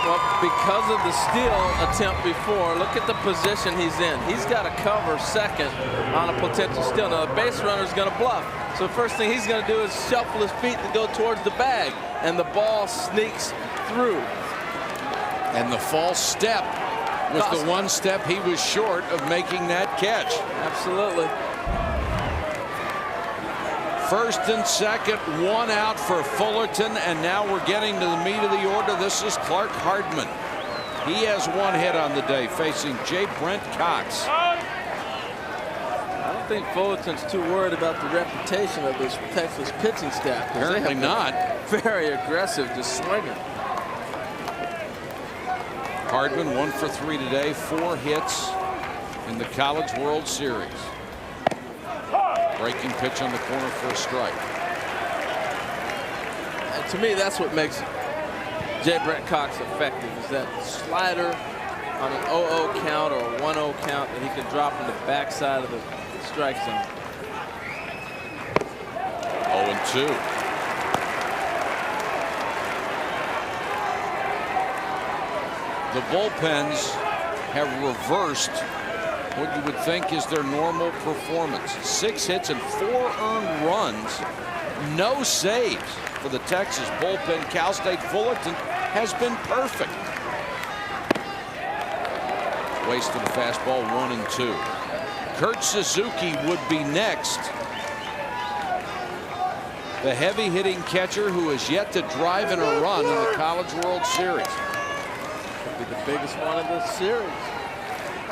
Well, because of the steal attempt before, look at the position he's in. He's got to cover second on a potential steal. Now, the base runner is going to bluff. So the first thing he's going to do is shuffle his feet to go towards the bag. And the ball sneaks through. And the false step was the one step he was short of making that catch. Absolutely. First and second, one out for Fullerton, and now we're getting to the meat of the order. This is Clark Hardman. He has one hit on the day, facing J. Brent Cox. I don't think Fullerton's too worried about the reputation of this Texas pitching staff. Apparently not. Very aggressive, just swinging. Hardman 1 for 3 today, 4 hits in the College World Series. Breaking pitch on the corner for a strike. And to me, that's what makes J. Brent Cox effective, is that slider on an 0-0 count or a 1-0 count that he can drop in the backside of the strike zone. 0-2. The bullpens have reversed what you would think is their normal performance. 6 hits and 4 earned runs. No saves for the Texas bullpen. Cal State Fullerton has been perfect. Wasted a fastball, 1-2. Kurt Suzuki would be next. The heavy hitting catcher who has yet to drive in a run in the College World Series. Could be the biggest one of the series.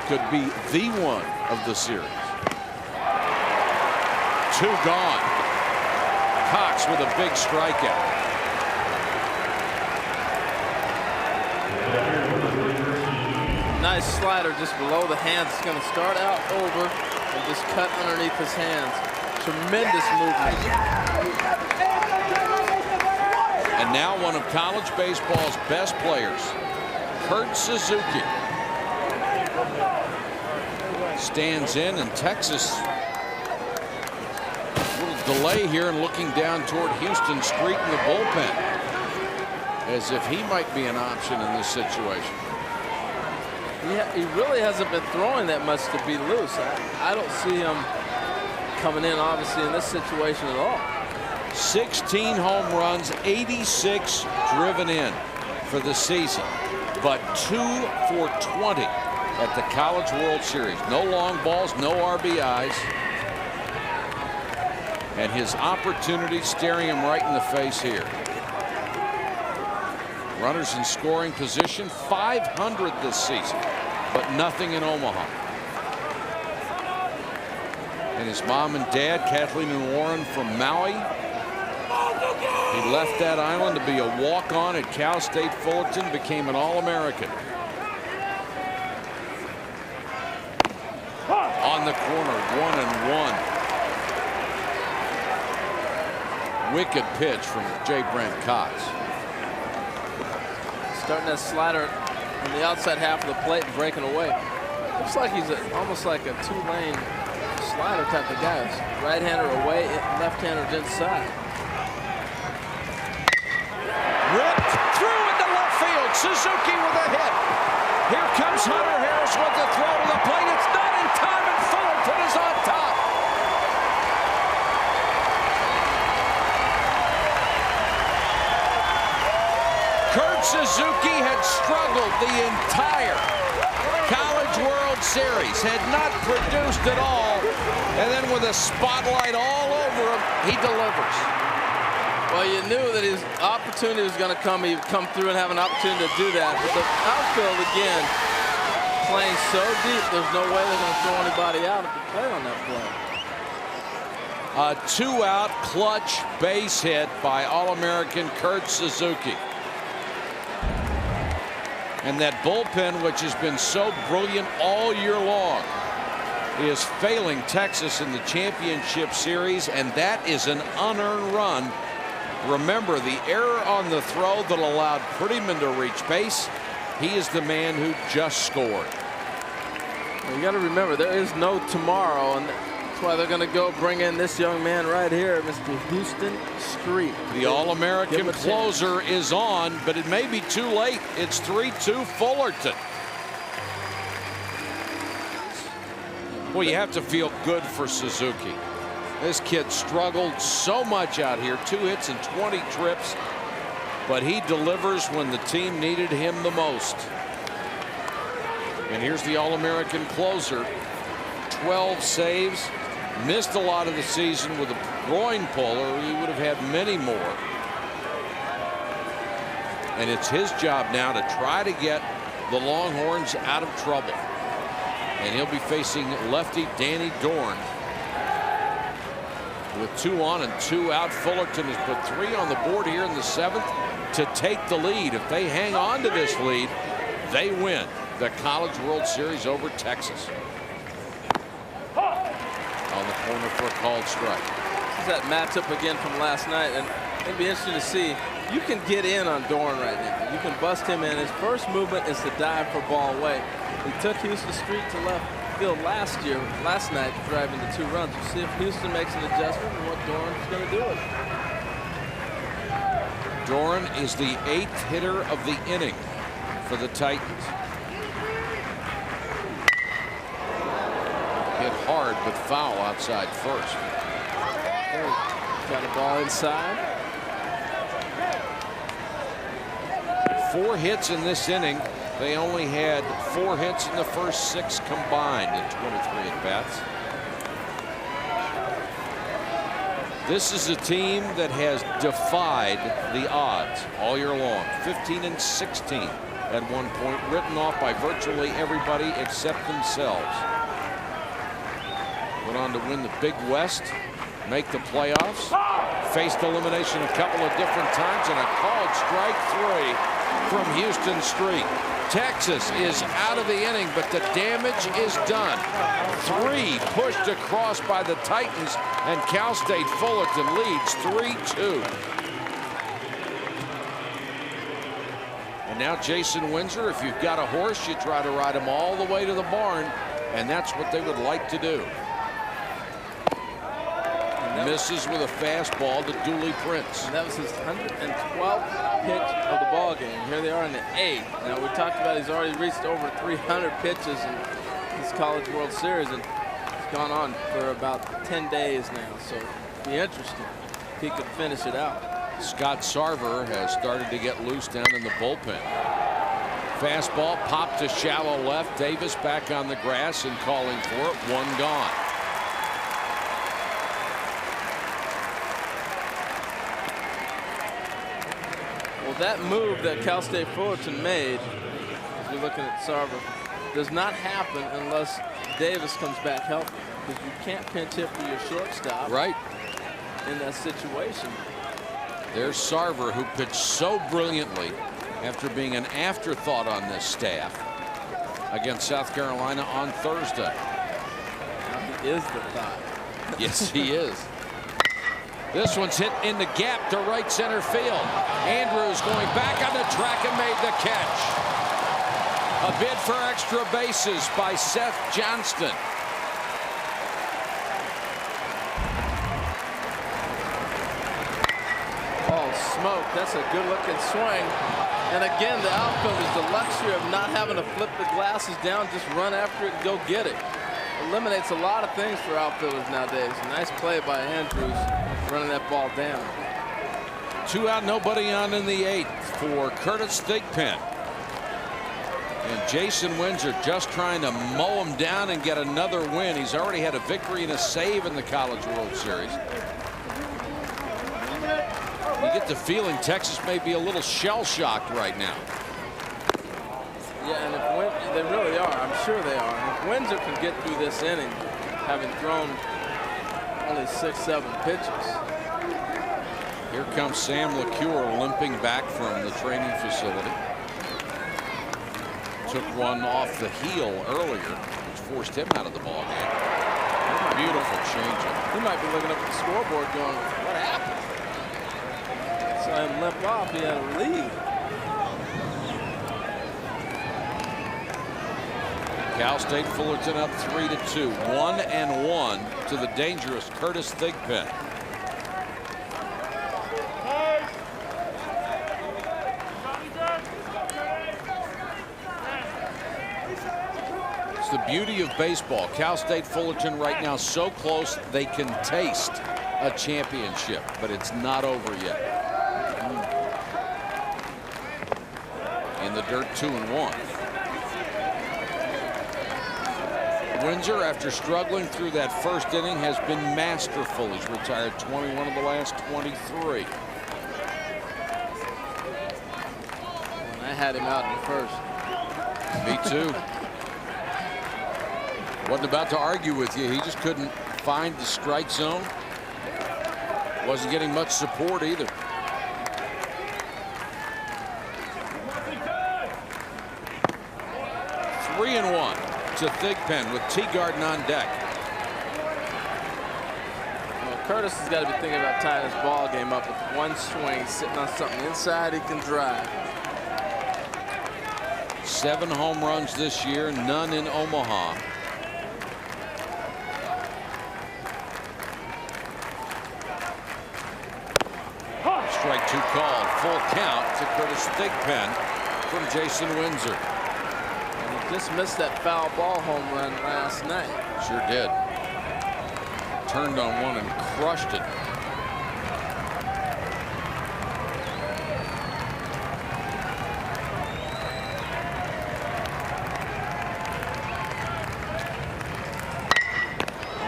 Could be the one of the series. 2 gone. Cox with a big strikeout. Nice slider just below the hands. It's going to start out over and just cut underneath his hands. Tremendous movement. And now one of college baseball's best players, Kurt Suzuki, stands in, and Texas a little delay here and looking down toward Houston Street in the bullpen as if he might be an option in this situation. He really hasn't been throwing that much to be loose. I don't see him coming in, obviously, in this situation at all. 16 home runs, 86 driven in for the season, but 2 for 20 at the College World Series. No long balls, no RBIs. And his opportunity staring him right in the face here. Runners in scoring position, 500 this season, but nothing in Omaha. And his mom and dad, Kathleen and Warren from Maui. He left that island to be a walk-on at Cal State Fullerton, became an All-American. On the corner, 1-1. Wicked pitch from J. Brent Cox. Starting that slider on the outside half of the plate and breaking away. Looks like he's almost like a 2-lane slider type of guy. Right-hander away, left-hander inside. Ripped through into left field. Suzuki with a hit. Here comes Hunter Harris with the throw to the plate. It's not in time, and Fullerton is on top. Kurt Suzuki had struggled the entire College World Series, had not produced at all, and then with a spotlight all over him, he delivers. Well, you knew that his opportunity was going to come. He'd come through and have an opportunity to do that. But the outfield, again, playing so deep, there's no way they're going to throw anybody out at the plate on that play. A 2-out clutch base hit by All-American Kurt Suzuki. And that bullpen, which has been so brilliant all year long, is failing Texas in the championship series, and that is an unearned run. Remember, the error on the throw that allowed Prettyman to reach base, he is the man who just scored. Well, you got to remember, there is no tomorrow, and that's why they're going to go bring in this young man right here, Mr. Houston Street. The All-American closer is on, but it may be too late. It's 3-2 Fullerton. Well, you have to feel good for Suzuki. This kid struggled so much out here, 2 hits and 20 trips, but he delivers when the team needed him the most. And here's the All-American closer, 12 saves, Missed a lot of the season with a groin pull, or he would have had many more. And it's his job now to try to get the Longhorns out of trouble. And he'll be facing lefty Danny Dorn. With 2 on and 2 out, Fullerton has put 3 on the board here in the 7th to take the lead. If they hang on to this lead, they win the College World Series over Texas. On the corner for a called strike. This is that matchup again from last night, and it'll be interesting to see. You can get in on Dorn right now. You can bust him in. His first movement is to dive for ball away. He took Houston Street to left field last night, driving the 2 runs. We'll see if Houston makes an adjustment and what Dorn's going to do with it. Dorn is the 8th hitter of the inning for the Titans. Hit hard but foul outside first. Got a ball inside. 4 hits in this inning. They only had 4 hits in the first 6 combined in 23 at-bats. This is a team that has defied the odds all year long. 15-16 at one point, written off by virtually everybody except themselves. Went on to win the Big West, make the playoffs, faced elimination a couple of different times, and a called strike 3 from Houston Street. Texas is out of the inning, but the damage is done. 3 pushed across by the Titans, and Cal State Fullerton leads 3-2. And now Jason Windsor, if you've got a horse, you try to ride him all the way to the barn, and that's what they would like to do. Misses with a fastball to Dooley Prince. And that was his 112th pitch of the ball game. Here they are in the 8th. Now we talked about he's already reached over 300 pitches in this College World Series, and it's gone on for about 10 days now. So it'll be interesting if he could finish it out. Scott Sarver has started to get loose down in the bullpen. Fastball popped to shallow left. Davis back on the grass and calling for it. 1 gone. That move that Cal State Fullerton made, as we're looking at Sarver, does not happen unless Davis comes back healthy, because you can't pinch hit for your shortstop right in that situation. There's Sarver, who pitched so brilliantly after being an afterthought on this staff against South Carolina on Thursday. Now he is the thought. Yes, he is. This one's hit in the gap to right center field. Andrews going back on the track and made the catch. A bid for extra bases by Seth Johnston. Oh, smoke. That's a good looking swing. And again, the outfield is the luxury of not having to flip the glasses down, just run after it and go get it. Eliminates a lot of things for outfielders nowadays. Nice play by Andrews, running that ball down. 2 out, nobody on in the 8th for Curtis Thigpen. And Jason Windsor just trying to mow him down and get another win. He's already had a victory and a save in the College World Series. You get the feeling Texas may be a little shell-shocked right now. Yeah, and if they really are, I'm sure they are. And if Windsor can get through this inning, having thrown only 6-7 pitches. Here comes Sam LeCure limping back from the training facility. Took one off the heel earlier, which forced him out of the ball game. Beautiful changeup. He might be looking up at the scoreboard going, what happened? Saw him limp off. He had a lead. Cal State Fullerton up 3-2. 1-1 to the dangerous Curtis Thigpen. It's the beauty of baseball. Cal State Fullerton right now so close they can taste a championship, but it's not over yet. In the dirt, 2-1. Windsor, after struggling through that first inning, has been masterful. He's retired 21 of the last 23. I had him out in the first. Me too. Wasn't about to argue with you. He just couldn't find the strike zone. Wasn't getting much support either. Three and one to Thigpen with Teagarden on deck. Well, Curtis has got to be thinking about tying his ball game up with one swing, sitting on something inside he can drive. 7 home runs this year, none in Omaha. Strike 2 called. Full count to Curtis Thigpen from Jason Windsor. And he just missed that foul ball home run last night. Sure did. Turned on one and crushed it.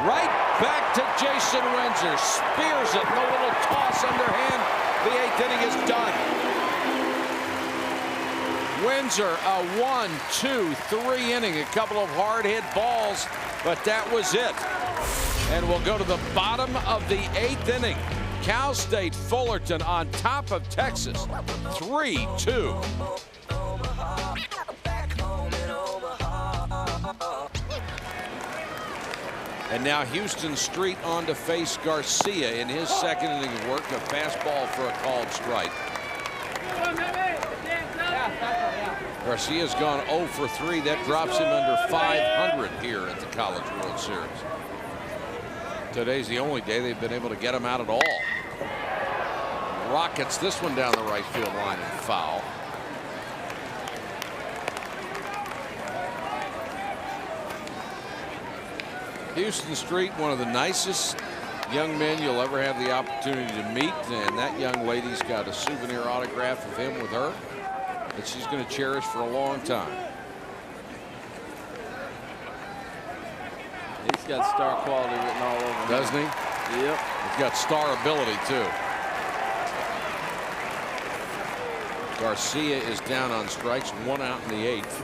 Right back to Jason Windsor. Spears it. A little toss underhand. The 8th inning is done. Windsor, a 1, 2, 3 inning. A couple of hard hit balls, but that was it. And we'll go to the bottom of the 8th inning. Cal State Fullerton on top of Texas. 3-2. And now Houston Street on to face Garcia in his second inning of work. A fastball for a called strike. Garcia's gone 0 for 3. That drops him under 500 here at the College World Series. Today's the only day they've been able to get him out at all. Rockets this one down the right field line and foul. Houston Street, one of the nicest young men you'll ever have the opportunity to meet, and that young lady's got a souvenir autograph of him with her that she's going to cherish for a long time. He's got star quality written all over him. Doesn't he? Yep. He's got star ability too. Garcia is down on strikes, 1 out in the 8th.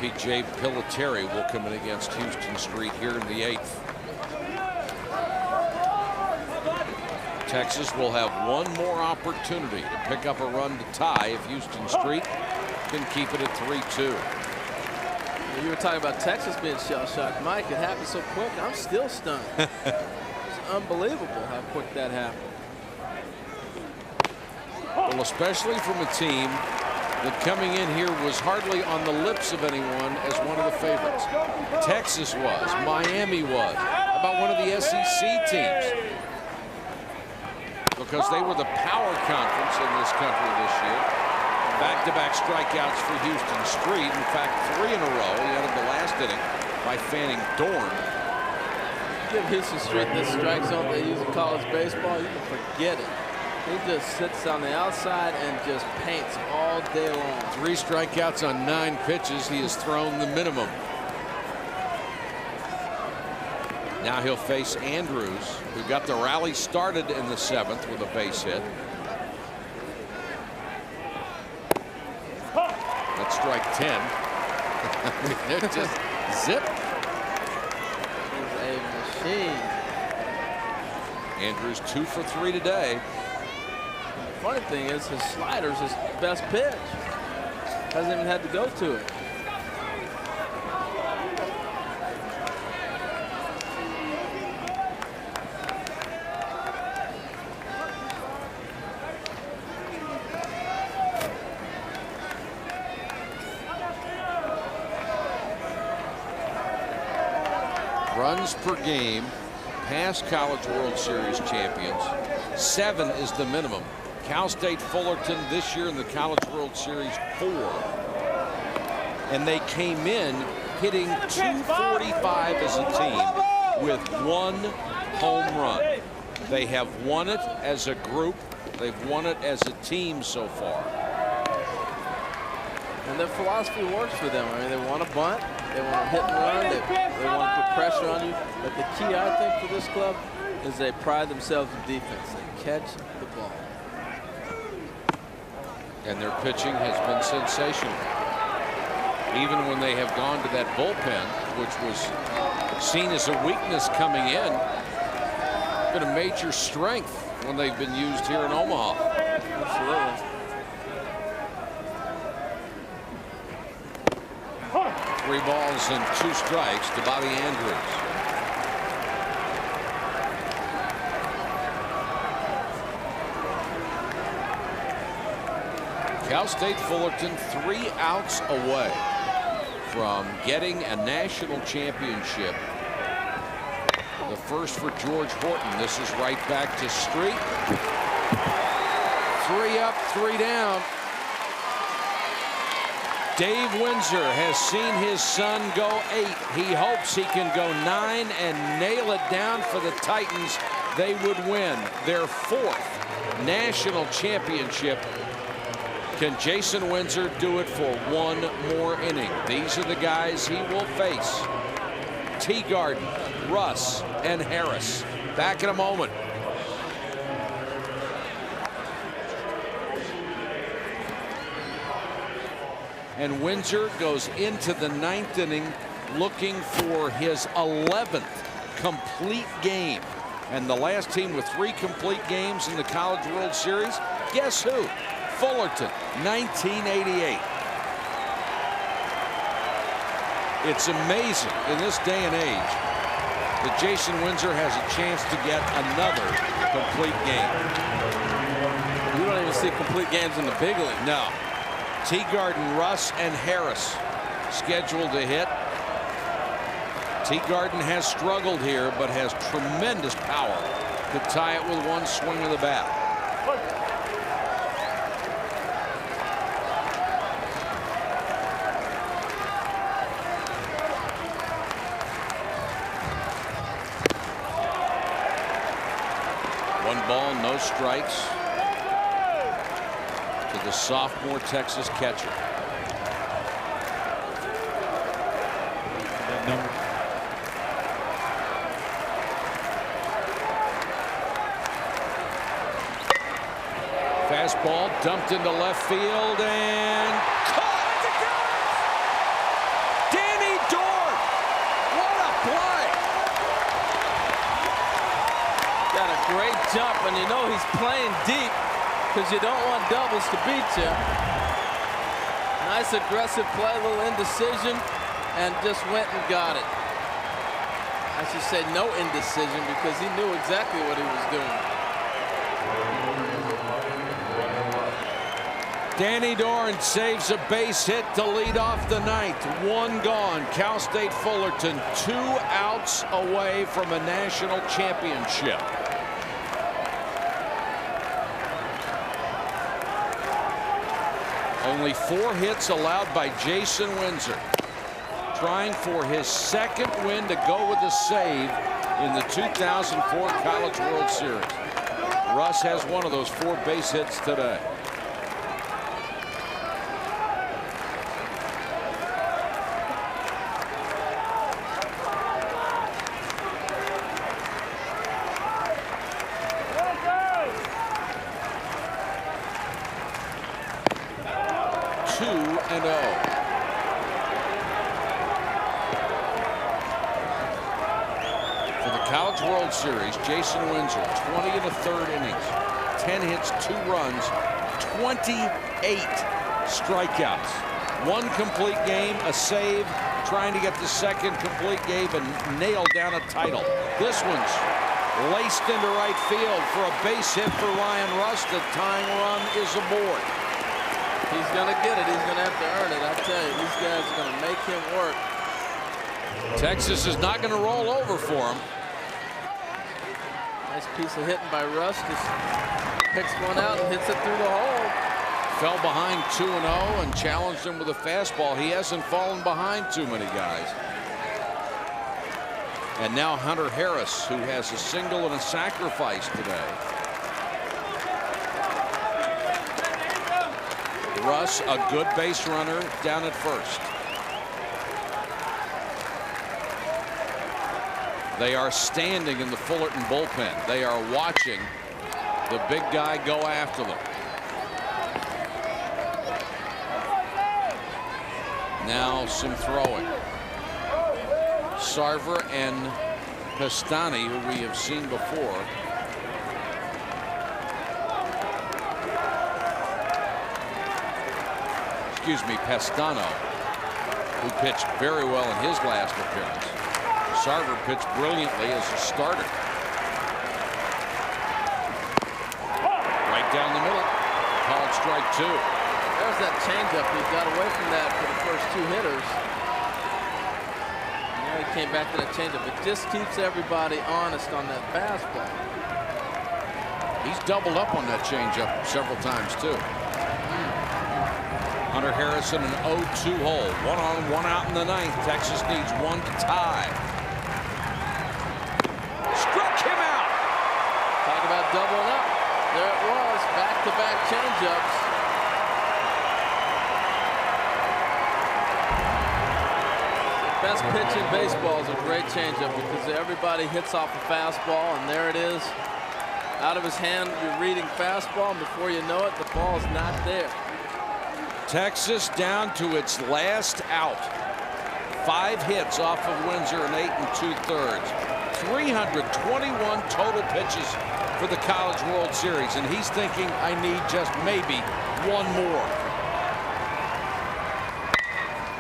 P.J. Piliteri will come in against Houston Street here in the 8th. Texas will have one more opportunity to pick up a run to tie if Houston Street can keep it at 3-2. You were talking about Texas being shell-shocked. Mike, it happened so quick. I'm still stunned. It's unbelievable how quick that happened. Well, especially from a team that coming in here was hardly on the lips of anyone as one of the favorites. Texas was. Miami was. How about one of the SEC teams? Because they were the power conference in this country this year. Back-to-back strikeouts for Houston Street. In fact, 3 in a row. He ended the last inning by fanning Dorn. Give Houston Street this strike zone they use in college baseball, you can forget it. He just sits on the outside and just paints all day long. 3 strikeouts on 9 pitches. He has thrown the minimum. Now he'll face Andrews, who got the rally started in the 7th with a base hit. That's strike 10. It just zip. He's a machine. Andrews 2 for 3 today. The funny thing is his slider's his best pitch. Hasn't even had to go to it. Runs per game, past College World Series champions. 7 is the minimum. Cal State Fullerton this year in the College World Series 4. And they came in hitting .245 as a team with 1 home run. They have won it as a group. They've won it as a team so far. And their philosophy works for them. I mean, they want to bunt, they want to hit and run, they want to put pressure on you. But the key, I think, for this club is they pride themselves in defense. They catch the ball. And their pitching has been sensational. Even when they have gone to that bullpen, which was seen as a weakness coming in, been a major strength when they've been used here in Omaha. Absolutely. 3 balls and 2 strikes to Bobby Andrews. Cal State Fullerton 3 outs away from getting a national championship. The first for George Horton. This is right back to Street. 3 up, 3 down. Dave Windsor has seen his son go 8. He hopes he can go 9 and nail it down for the Titans. They would win their 4th national championship. Can Jason Windsor do it for 1 more inning? These are the guys he will face. Teagarden, Russ, and Harris. Back in a moment. And Windsor goes into the 9th inning looking for his 11th complete game. And the last team with 3 complete games in the College World Series, guess who? Fullerton, 1988. It's amazing in this day and age that Jason Windsor has a chance to get another complete game. You don't even see complete games in the big league. No. Teagarden, Russ, and Harris scheduled to hit. Teagarden has struggled here, but has tremendous power to tie it with 1 swing of the bat. One ball, no strikes to the sophomore Texas catcher. Fastball dumped into left field and caught. Danny Dorn. What a play. Got a great jump, and you know he's playing deep because you don't want doubles to beat you. Nice aggressive play, a little indecision, and just went and got it. I should say no indecision because he knew exactly what he was doing. Danny Dorn saves a base hit to lead off the 9th. 1 gone. Cal State Fullerton 2 outs away from a national championship. Only 4 hits allowed by Jason Windsor, trying for his 2nd win to go with a save in the 2004 College World Series. Russ has one of those 4 base hits today. Series, Jason Windsor, 20 in the 3rd innings, 10 hits, 2 runs, 28 strikeouts, 1 complete game, a save, trying to get the 2nd complete game and nail down a title. This one's laced into right field for a base hit for Ryan Russ. The tying run is aboard. He's going to get it. He's going to have to earn it. I tell you, these guys are going to make him work. Texas is not going to roll over for him. Nice piece of hitting by Russ. Just picks one out and hits it through the hole. Fell behind 2-0 and challenged him with a fastball. He hasn't fallen behind too many guys. And now Hunter Harris, who has a single and a sacrifice today. Russ, a good base runner down at first. They are standing in the Fullerton bullpen. They are watching the big guy go after them. Now some throwing. Sarver and Pastani, who we have seen before. Excuse me, Pastano, who pitched very well in his last appearance. Sarver pitched brilliantly as a starter. Right down the middle. Called strike 2. There's that changeup. He got away from that for the first 2 hitters. And now he came back to that changeup. It just keeps everybody honest on that fastball. He's doubled up on that changeup several times too. Hunter Harrison an 0-2 hole. 1 on, 1 out in the 9th. Texas needs 1 to tie. Struck him out. Talk about doubling up. There it was. Back-to-back changeups. The best pitch in baseball is a great changeup because everybody hits off a fastball, and there it is. Out of his hand, you're reading fastball, and before you know it, the ball's not there. Texas down to its last out. 5 hits off of Windsor in 8 2/3. 321 total pitches for the College World Series, and he's thinking, I need just maybe 1 more.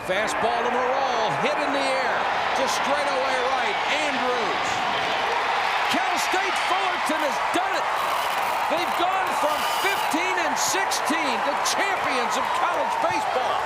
Fastball to Morrall, hit in the air to straightaway right. Andrews. Cal State Fullerton has done it. They've gone from 15-16 to champions of college baseball.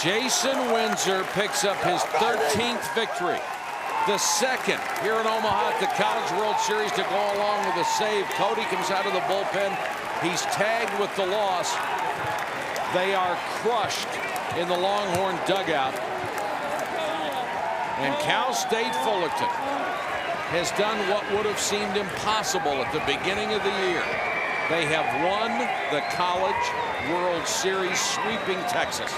Jason Windsor picks up his 13th victory, the 2nd here in Omaha at the College World Series to go along with a save. Cody comes out of the bullpen. He's tagged with the loss. They are crushed in the Longhorn dugout. And Cal State Fullerton has done what would have seemed impossible at the beginning of the year. They have won the College World Series, sweeping Texas.